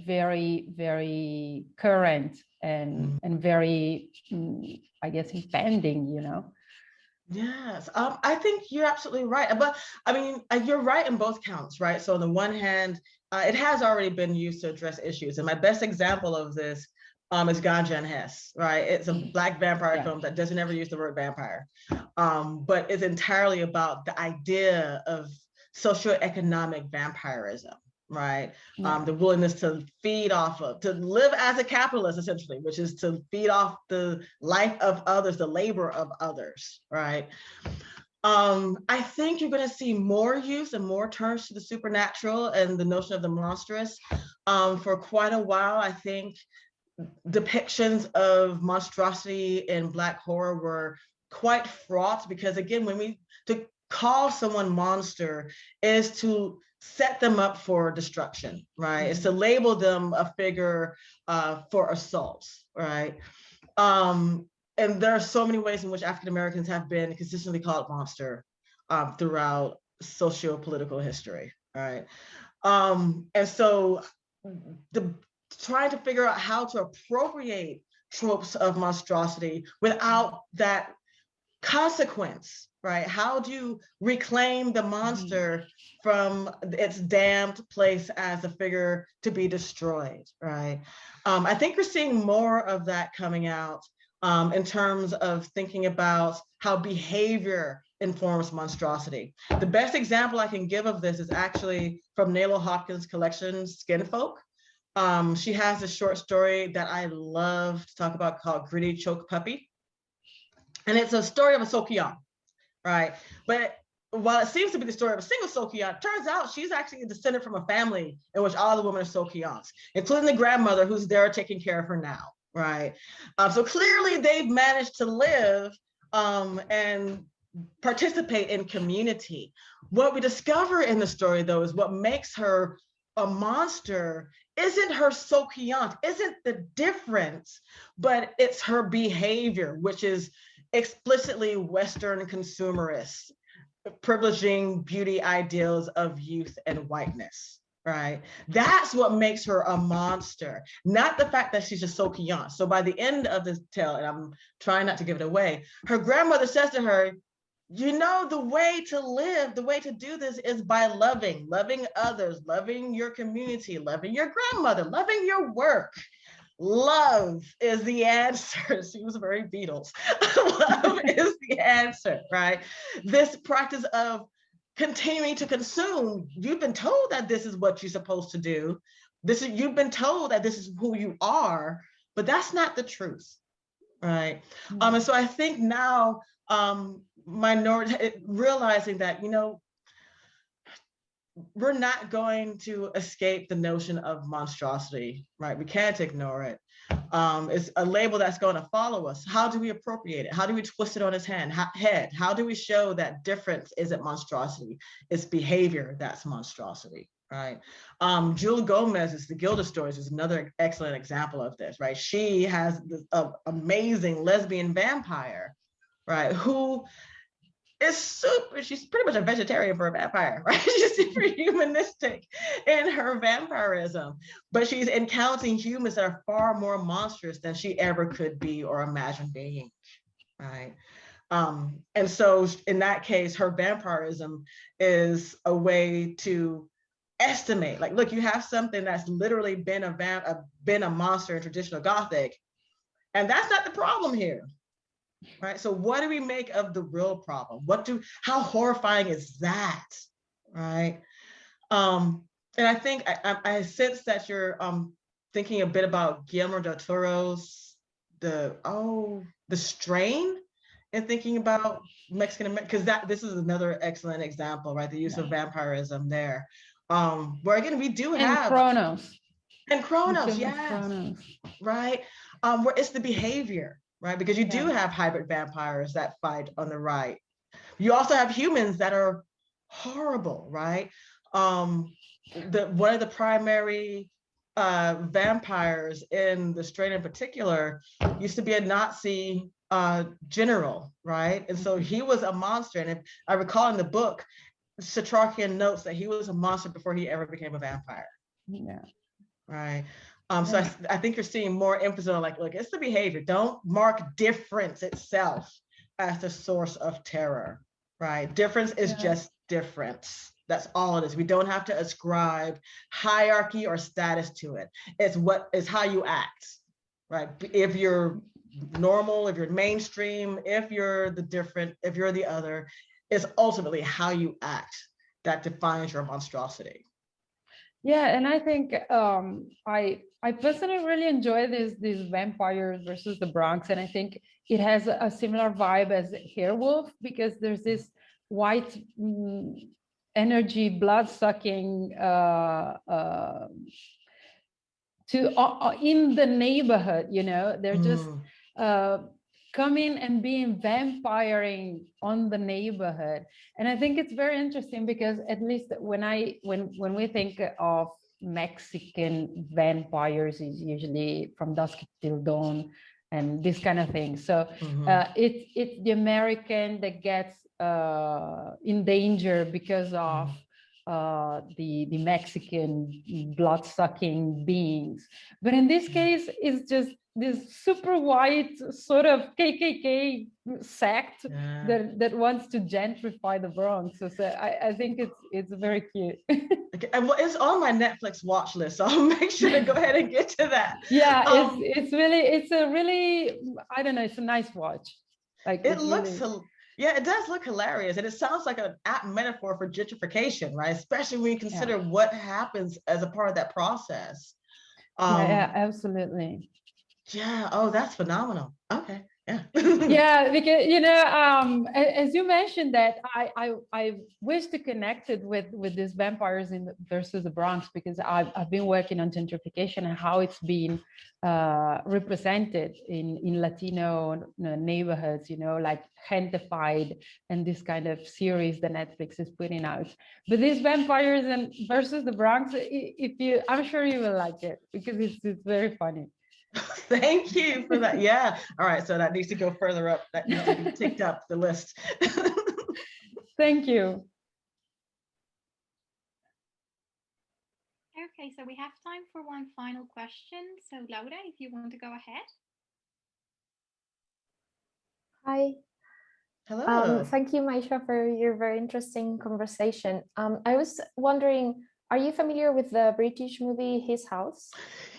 very, very current and very, I guess, impending, you know? Yes, I think you're absolutely right. But I mean, you're right in both counts, right? So on the one hand, it has already been used to address issues. And my best example of this is Ganja and Hess, right? It's a Black vampire film that doesn't ever use the word vampire, but it's entirely about the idea of socioeconomic vampirism, right? The willingness to feed off of, to live as a capitalist, essentially, which is to feed off the life of others, the labor of others, right? I think you're going to see more use and more turns to the supernatural and the notion of the monstrous for quite a while. I think depictions of monstrosity in Black horror were quite fraught, because again, to call someone monster is to set them up for destruction, right? It's to label them a figure for assault, right? And there are so many ways in which African Americans have been consistently called monster throughout socio-political history, right? And so trying to figure out how to appropriate tropes of monstrosity without that consequence, right? How do you reclaim the monster from its damned place as a figure to be destroyed, right? I think we're seeing more of that coming out in terms of thinking about how behavior informs monstrosity. The best example I can give of this is actually from Nalo Hopkins' collection, Skin Folk. She has a short story that I love to talk about called Gritty Choke Puppy. And it's a story of a Sokian, right? But while it seems to be the story of a single Sokian, turns out she's actually a descendant from a family in which all the women are Sokians, including the grandmother who's there taking care of her now, right? So clearly they've managed to live and participate in community. What we discover in the story, though, is what makes her a monster isn't her Sokiant, isn't the difference, but it's her behavior, which is explicitly Western consumerist, privileging beauty ideals of youth and whiteness, right? That's what makes her a monster, not the fact that she's a Sokiant. So by the end of this tale, and I'm trying not to give it away, her grandmother says to her, you know, the way to live, the way to do this is by loving others, loving your community, loving your grandmother, loving your work. Love is the answer. She was very Beatles. Love is the answer, right? This practice of continuing to consume, you've been told that this is what you're supposed to do. You've been told that this is who you are, but that's not the truth, right? And so I think now minority realizing that, you know, we're not going to escape the notion of monstrosity, right? We can't ignore it. It's a label that's going to follow us. How do we appropriate it? How do we twist it on its head? How do we show that difference isn't monstrosity? It's behavior that's monstrosity, right? Jewel Gomez's The Gilded Stories is another excellent example of this, right? She has this amazing lesbian vampire, right? Who she's pretty much a vegetarian for a vampire, right? She's super humanistic in her vampirism, but she's encountering humans that are far more monstrous than she ever could be or imagine being, right? And so in that case, her vampirism is a way to estimate, like, look, you have something that's literally been a monster in traditional Gothic, and that's not the problem here. Right. So what do we make of the real problem? How horrifying is that? Right. And I think I sense that you're thinking a bit about Guillermo del Toro's the strain and thinking about Mexican American, because this is another excellent example, right? The use of vampirism there. Where again we do have Chronos. And Chronos, yes. Chronos. Right. Where it's the behavior. Right, because you do have hybrid vampires that fight on the right. You also have humans that are horrible, right? One of the primary vampires in the strain in particular used to be a Nazi general, right? And so he was a monster. And if I recall in the book, Satrakian notes that he was a monster before he ever became a vampire. Yeah. Right. So I think you're seeing more emphasis on, like, look, it's the behavior. Don't mark difference itself as the source of terror, right? Difference is just difference. That's all it is. We don't have to ascribe hierarchy or status to it. It's how you act, right? If you're normal, if you're mainstream, if you're the different, if you're the other, it's ultimately how you act that defines your monstrosity. Yeah, and I think I personally really enjoy these vampires versus the Bronx, and I think it has a similar vibe as Hairwolf, because there's this white energy, blood-sucking to in the neighborhood, you know, they're just coming and being vampiring on the neighborhood. And I think it's very interesting because at least when we think of Mexican vampires, is usually From Dusk Till Dawn and this kind of thing. So it's the American that gets in danger because of the Mexican blood-sucking beings. But in this case, it's just this super white sort of KKK sect that wants to gentrify the Bronx. So I think it's very cute. Okay. And it's on my Netflix watch list, so I'll make sure to go ahead and get to that. Yeah, it's a really, I don't know, it's a nice watch. Like it looks really... Yeah, it does look hilarious. And it sounds like an apt metaphor for gentrification, right? Especially when you consider what happens as a part of that process. Yeah, absolutely. Yeah, oh, that's phenomenal. Okay, yeah. Yeah, because, you know, as you mentioned that I wish to connect it with these vampires versus the Bronx, because I've been working on gentrification and how it's been represented in Latino neighborhoods, you know, like Gentified and this kind of series that Netflix is putting out. But these vampires and versus the Bronx, I'm sure you will like it because it's very funny. Thank you for that. Yeah. All right. So that needs to go further up. That needs to be ticked up the list. Thank you. Okay, so we have time for one final question. So Laura, if you want to go ahead. Hi. Hello. Thank you, Maisha, for your very interesting conversation. I was wondering, are you familiar with the British movie His House?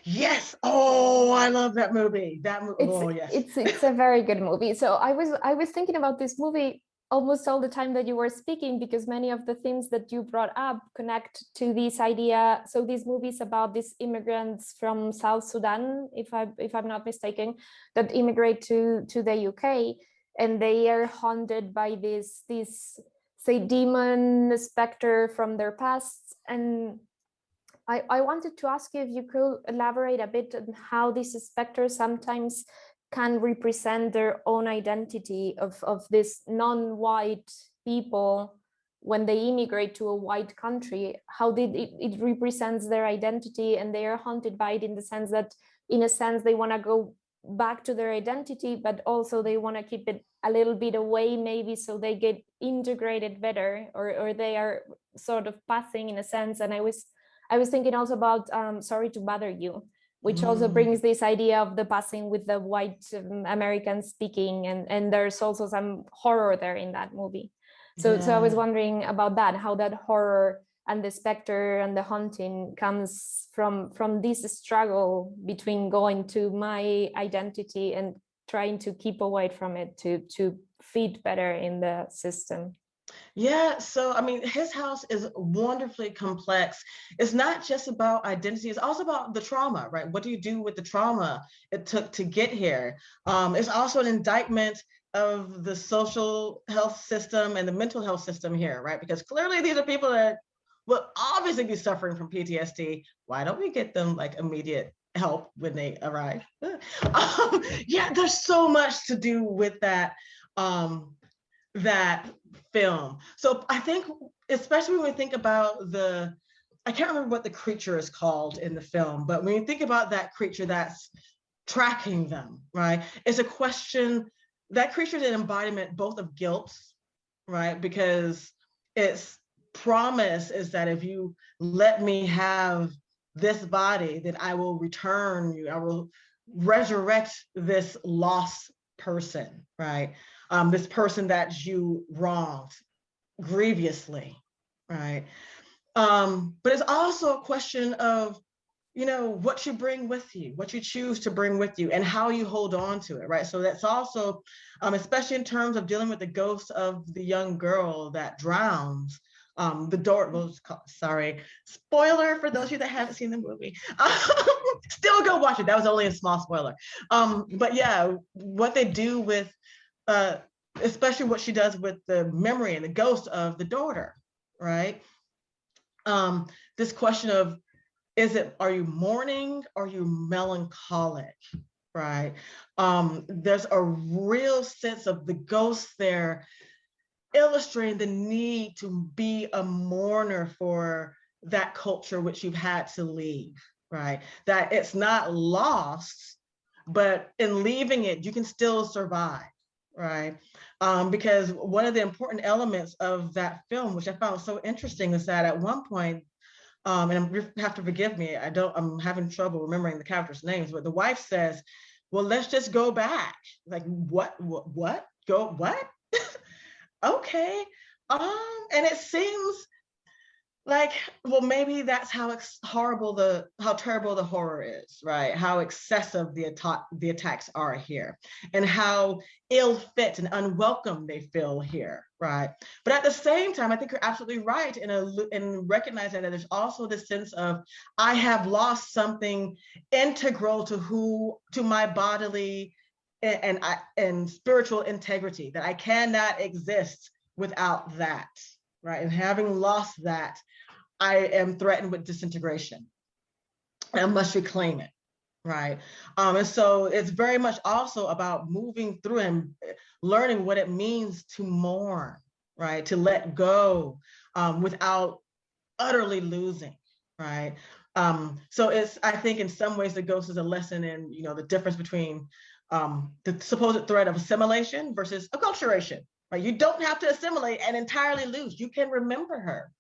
Yes. Oh, I love that movie. Yes. It's a very good movie. So I was thinking about this movie almost all the time that you were speaking, because many of the themes that you brought up connect to this idea. So this movie is about these immigrants from South Sudan, if I'm not mistaken, that immigrate to the UK, and they are haunted by this say demon specter from their past. And I wanted to ask you if you could elaborate a bit on how these specters sometimes can represent their own identity of this non-white people when they immigrate to a white country. How did it represents their identity, and they are haunted by it in the sense that, in a sense, they want to go back to their identity, but also they want to keep it a little bit away, maybe, so they get integrated better, or they are sort of passing in a sense. And I was thinking also about Sorry to Bother You, which also brings this idea of the passing with the white American speaking, and there's also some horror there in that movie. So I was wondering about that, how that horror and the specter and the haunting comes from this struggle between going to my identity and trying to keep away from it to fit better in the system. Yeah, so I mean, His House is wonderfully complex. It's not just about identity, it's also about the trauma, right? What do you do with the trauma it took to get here? It's also an indictment of the social health system and the mental health system here, right? Because clearly these are people that will obviously be suffering from PTSD. Why don't we get them like immediate help when they arrive? Yeah, there's so much to do with that. That film. So I think, especially when we think about I can't remember what the creature is called in the film, but when you think about that creature that's tracking them, right? It's a question, that creature is an embodiment both of guilt, right? Because its promise is that if you let me have this body, then I will return you, I will resurrect this lost person, right? This person that you wronged grievously, right? But it's also a question of, you know, what you bring with you, what you choose to bring with you, and how you hold on to it, right? So that's also, especially in terms of dealing with the ghost of the young girl that drowns. The door, well, sorry, spoiler for those of you that haven't seen the movie. Still go watch it. That was only a small spoiler. But yeah, what they do with, especially what she does with the memory and the ghost of the daughter, right? This question of, are you mourning? Or are you melancholic? Right. There's a real sense of the ghost there, illustrating the need to be a mourner for that culture which you've had to leave, right? That it's not lost, but in leaving it, you can still survive, right? Because one of the important elements of that film, which I found so interesting, is that at one point, and you have to forgive me, I'm having trouble remembering the characters' names, but the wife says, well, let's just go back. Like, what? Go, what? Okay. And it seems like, well, maybe that's how how terrible the horror is, right? How excessive the attacks are here, and how ill-fit and unwelcome they feel here, right? But at the same time, I think you're absolutely right in recognizing that there's also this sense of, I have lost something integral to my bodily and spiritual integrity, that I cannot exist without that, right? And having lost that, I am threatened with disintegration. I must reclaim it, right? And so it's very much also about moving through and learning what it means to mourn, right? To let go without utterly losing, right? So I think in some ways the ghost is a lesson in, the difference between the supposed threat of assimilation versus acculturation, right? You don't have to assimilate and entirely lose. You can remember her.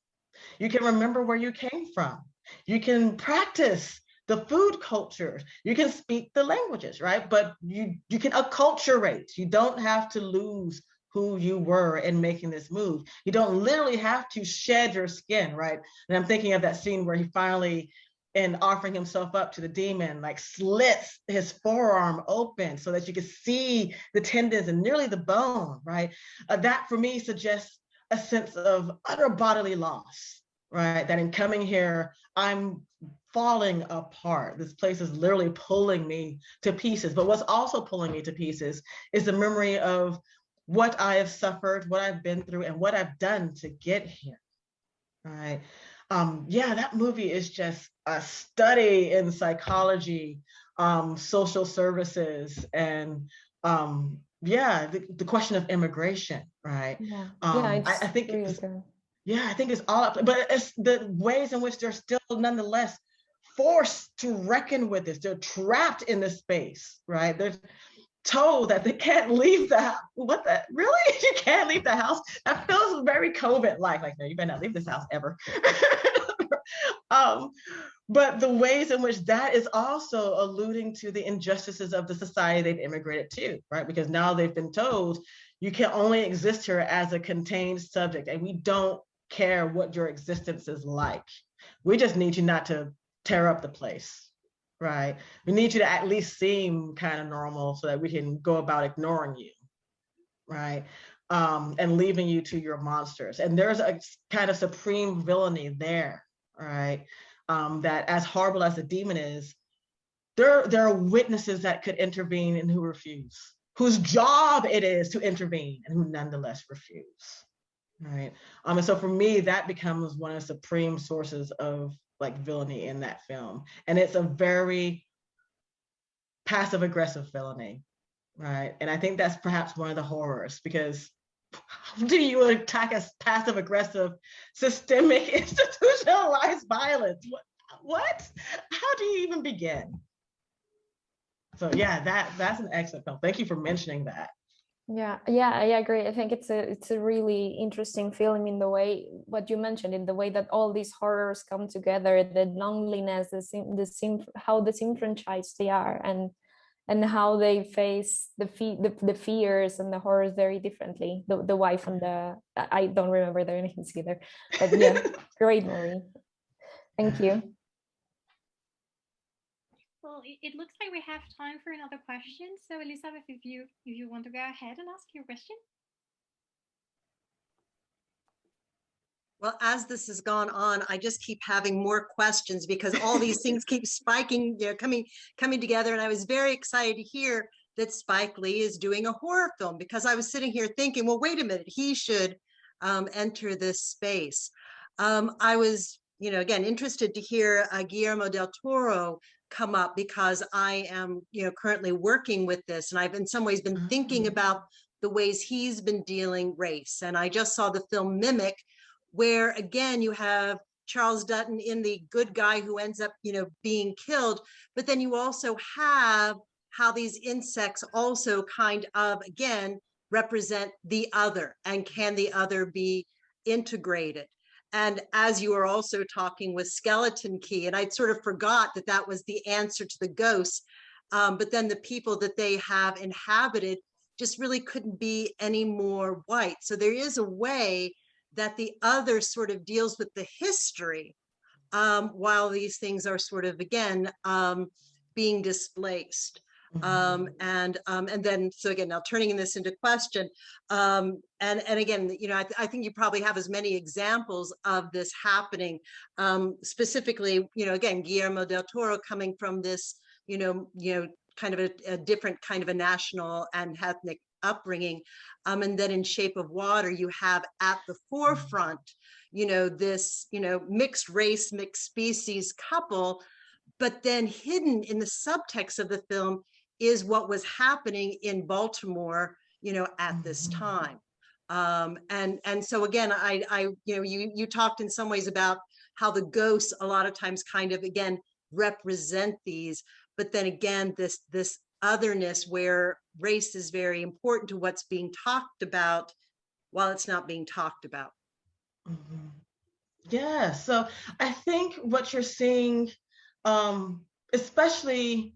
You can remember where you came from. You can practice the food cultures. You can speak the languages, right? But you can acculturate. You don't have to lose who you were in making this move. You don't literally have to shed your skin, right? And I'm thinking of that scene where he finally, in offering himself up to the demon, like slits his forearm open so that you can see the tendons and nearly the bone, right? That for me suggests a sense of utter bodily loss, right? That in coming here, I'm falling apart. This place is literally pulling me to pieces. But what's also pulling me to pieces is the memory of what I have suffered, what I've been through, and what I've done to get here, right? Yeah, that movie is just a study in psychology, social services, and the question of immigration, right? I think really good. Yeah, I think it's all up, but it's the ways in which they're still nonetheless forced to reckon with this. They're trapped in this space, right? They're told that they can't leave the house. What the, really? You can't leave the house? That feels very COVID-like. Like, no, you better not leave this house ever. But the ways in which that is also alluding to the injustices of the society they've immigrated to, right? Because now they've been told you can only exist here as a contained subject, and we don't care what your existence is like. We just need you not to tear up the place, right? We need you to at least seem kind of normal so that we can go about ignoring you, right? And leaving you to your monsters. And there's a kind of supreme villainy there, right? That as horrible as the demon is, there are witnesses that could intervene and who refuse, whose job it is to intervene and who nonetheless refuse, right? And so for me, that becomes one of the supreme sources of like villainy in that film. And it's a very passive aggressive villainy, right? And I think that's perhaps one of the horrors, because how do you attack a passive aggressive, systemic, institutionalized violence? What? How do you even begin? So yeah, that's an excellent film. Thank you for mentioning that. Yeah, I agree. I think it's a really interesting film in the way what you mentioned, in the way that all these horrors come together, the loneliness, how disenfranchised they are, and how they face the fears and the horrors very differently. The wife and I don't remember their names either, but yeah, great movie. Thank you. Well, it looks like we have time for another question. So Elizabeth, if you want to go ahead and ask your question. Well, as this has gone on, I just keep having more questions because all these things keep spiking, coming together. And I was very excited to hear that Spike Lee is doing a horror film, because I was sitting here thinking, well, wait a minute, he should enter this space. I was again, interested to hear Guillermo del Toro come up, because I am, currently working with this, and I've in some ways been thinking about the ways he's been dealing race. And I just saw the film Mimic, where again, you have Charles Dutton in the good guy who ends up, being killed, but then you also have how these insects also kind of, again, represent the other, and can the other be integrated? And as you were also talking with Skeleton Key, and I'd sort of forgot that that was the answer to the ghosts, but then the people that they have inhabited just really couldn't be any more white. So there is a way that the other sort of deals with the history, while these things are sort of, again, being displaced. And then, so again, now turning this into question, and again, I think you probably have as many examples of this happening, specifically, again, Guillermo del Toro coming from this, kind of a different kind of a national and ethnic upbringing, and then in Shape of Water, you have at the forefront, this, mixed race, mixed species couple, but then hidden in the subtext of the film is what was happening in Baltimore, at this time. And so again, you talked in some ways about how the ghosts a lot of times kind of, again, represent these, but then again, this otherness where race is very important to what's being talked about while it's not being talked about. Yeah, so I think what you're seeing, especially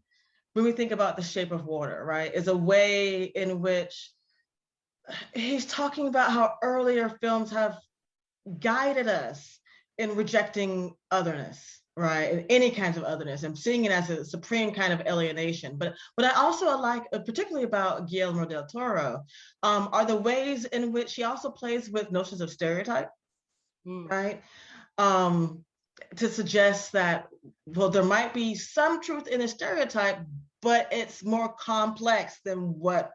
when we think about The Shape of Water, right, is a way in which he's talking about how earlier films have guided us in rejecting otherness, right, and any kinds of otherness, and seeing it as a supreme kind of alienation. But what I also like, particularly about Guillermo del Toro, are the ways in which he also plays with notions of stereotype, right? To suggest that, well, there might be some truth in a stereotype, but it's more complex than what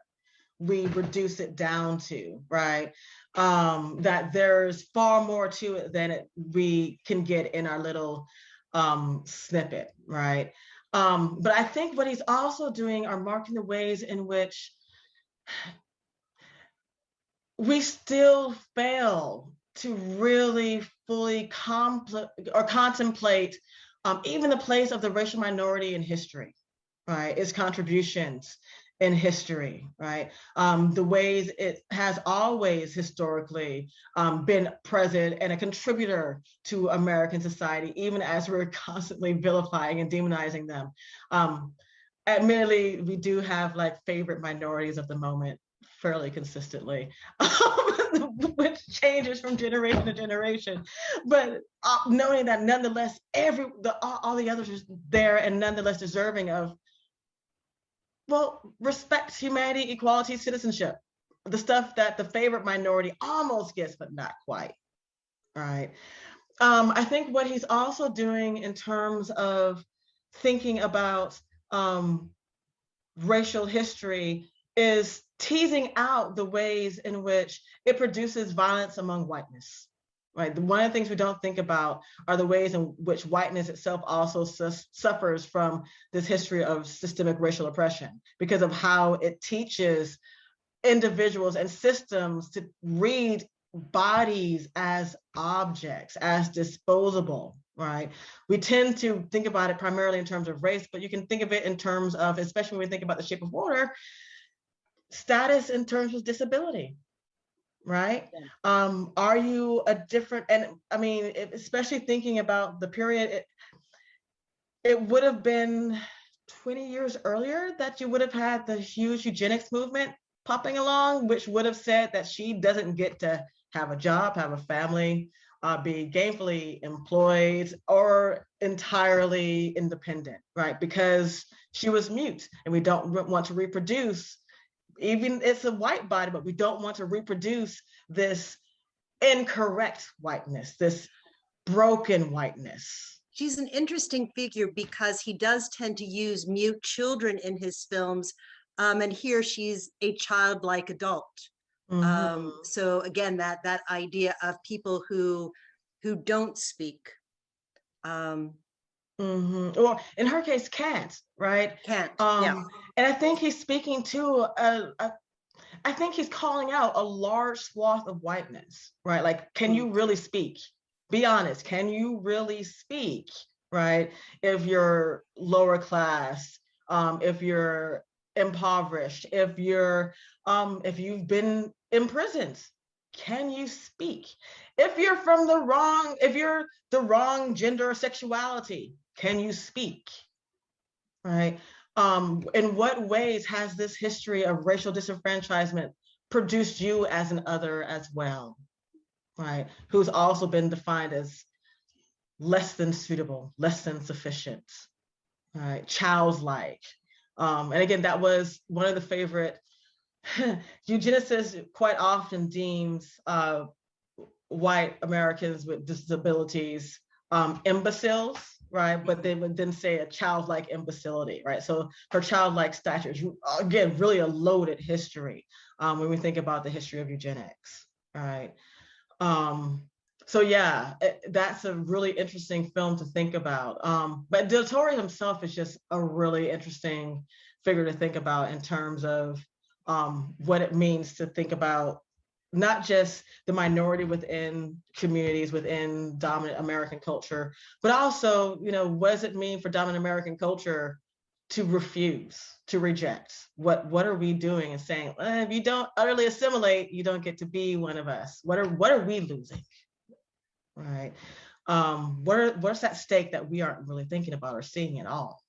we reduce it down to, right? That there's far more to it than we can get in our little snippet, right? But I think what he's also doing are marking the ways in which we still fail to really fully contemplate even the place of the racial minority in history, right? Its contributions in history, right? The ways it has always historically been present and a contributor to American society, even as we're constantly vilifying and demonizing them. Admittedly, we do have like favorite minorities of the moment fairly consistently, which changes from generation to generation. But knowing that nonetheless, all the others are there and nonetheless deserving of, well, respect, humanity, equality, citizenship, the stuff that the favorite minority almost gets, but not quite, right? I think what he's also doing in terms of thinking about racial history is teasing out the ways in which it produces violence among whiteness, right? One of the things we don't think about are the ways in which whiteness itself also suffers from this history of systemic racial oppression because of how it teaches individuals and systems to read bodies as objects, as disposable, right? We tend to think about it primarily in terms of race, but you can think of it in terms of, especially when we think about The Shape of Water, status in terms of disability, right? Are you a different, and I mean, especially thinking about the period, it would have been 20 years earlier that you would have had the huge eugenics movement popping along, which would have said that she doesn't get to have a job, have a family, be gainfully employed, or entirely independent, right? Because she was mute, and we don't want to reproduce, even it's a white body, but we don't want to reproduce this incorrect whiteness, this broken whiteness. She's an interesting figure because he does tend to use mute children in his films, and here she's a childlike adult. So again, that idea of people who don't speak, Or in her case, can't, right? Can't. And I think he's speaking to I think he's calling out a large swath of whiteness, right? Like, can you really speak? Be honest. Can you really speak, right? If you're lower class, if you're impoverished, if you've been imprisoned, can you speak? If you're the wrong gender or sexuality, can you speak? Right? In what ways has this history of racial disenfranchisement produced you as an other as well, right? Who's also been defined as less than suitable, less than sufficient, right? Childlike. And again, that was one of the favorite, eugenicists quite often deems white Americans with disabilities imbeciles, right? But they would then say a childlike imbecility, right? So her childlike stature is, again, really a loaded history when we think about the history of eugenics, right? So yeah, that's a really interesting film to think about. But Del Toro himself is just a really interesting figure to think about in terms of what it means to think about not just the minority within communities within dominant American culture, but also, what does it mean for dominant American culture to refuse, to reject? What are we doing and saying, if you don't utterly assimilate, you don't get to be one of us? What are we losing, right? What's that stake that we aren't really thinking about or seeing at all?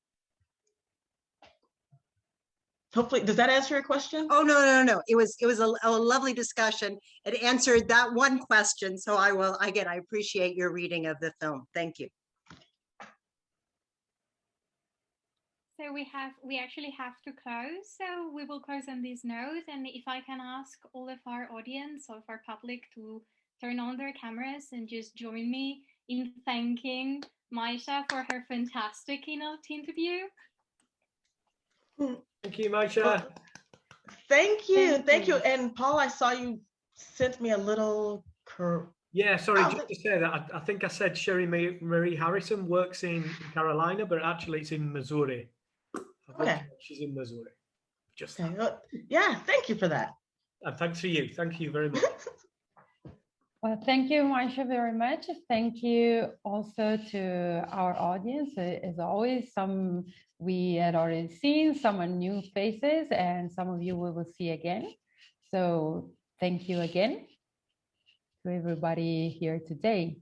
Hopefully, does that answer your question? Oh, no. It was a lovely discussion. It answered that one question. So I appreciate your reading of the film. Thank you. So we actually have to close. So we will close on this note. And if I can ask all of our audience, all of our public, to turn on their cameras and just join me in thanking Maisha for her fantastic keynote interview. Thank you, Maisha. Thank you. And Paul, I saw you sent me a little Yeah, sorry, just to say that I think I said Sherry Marie Harrison works in Carolina, but actually it's in Missouri. Okay. She's in Missouri. Just okay. Yeah, thank you for that. And thanks to you. Thank you very much. Well, thank you, Maisha, very much. Thank you also to our audience. As always, some we had already seen, some are new faces, and some of you we will see again. So thank you again to everybody here today.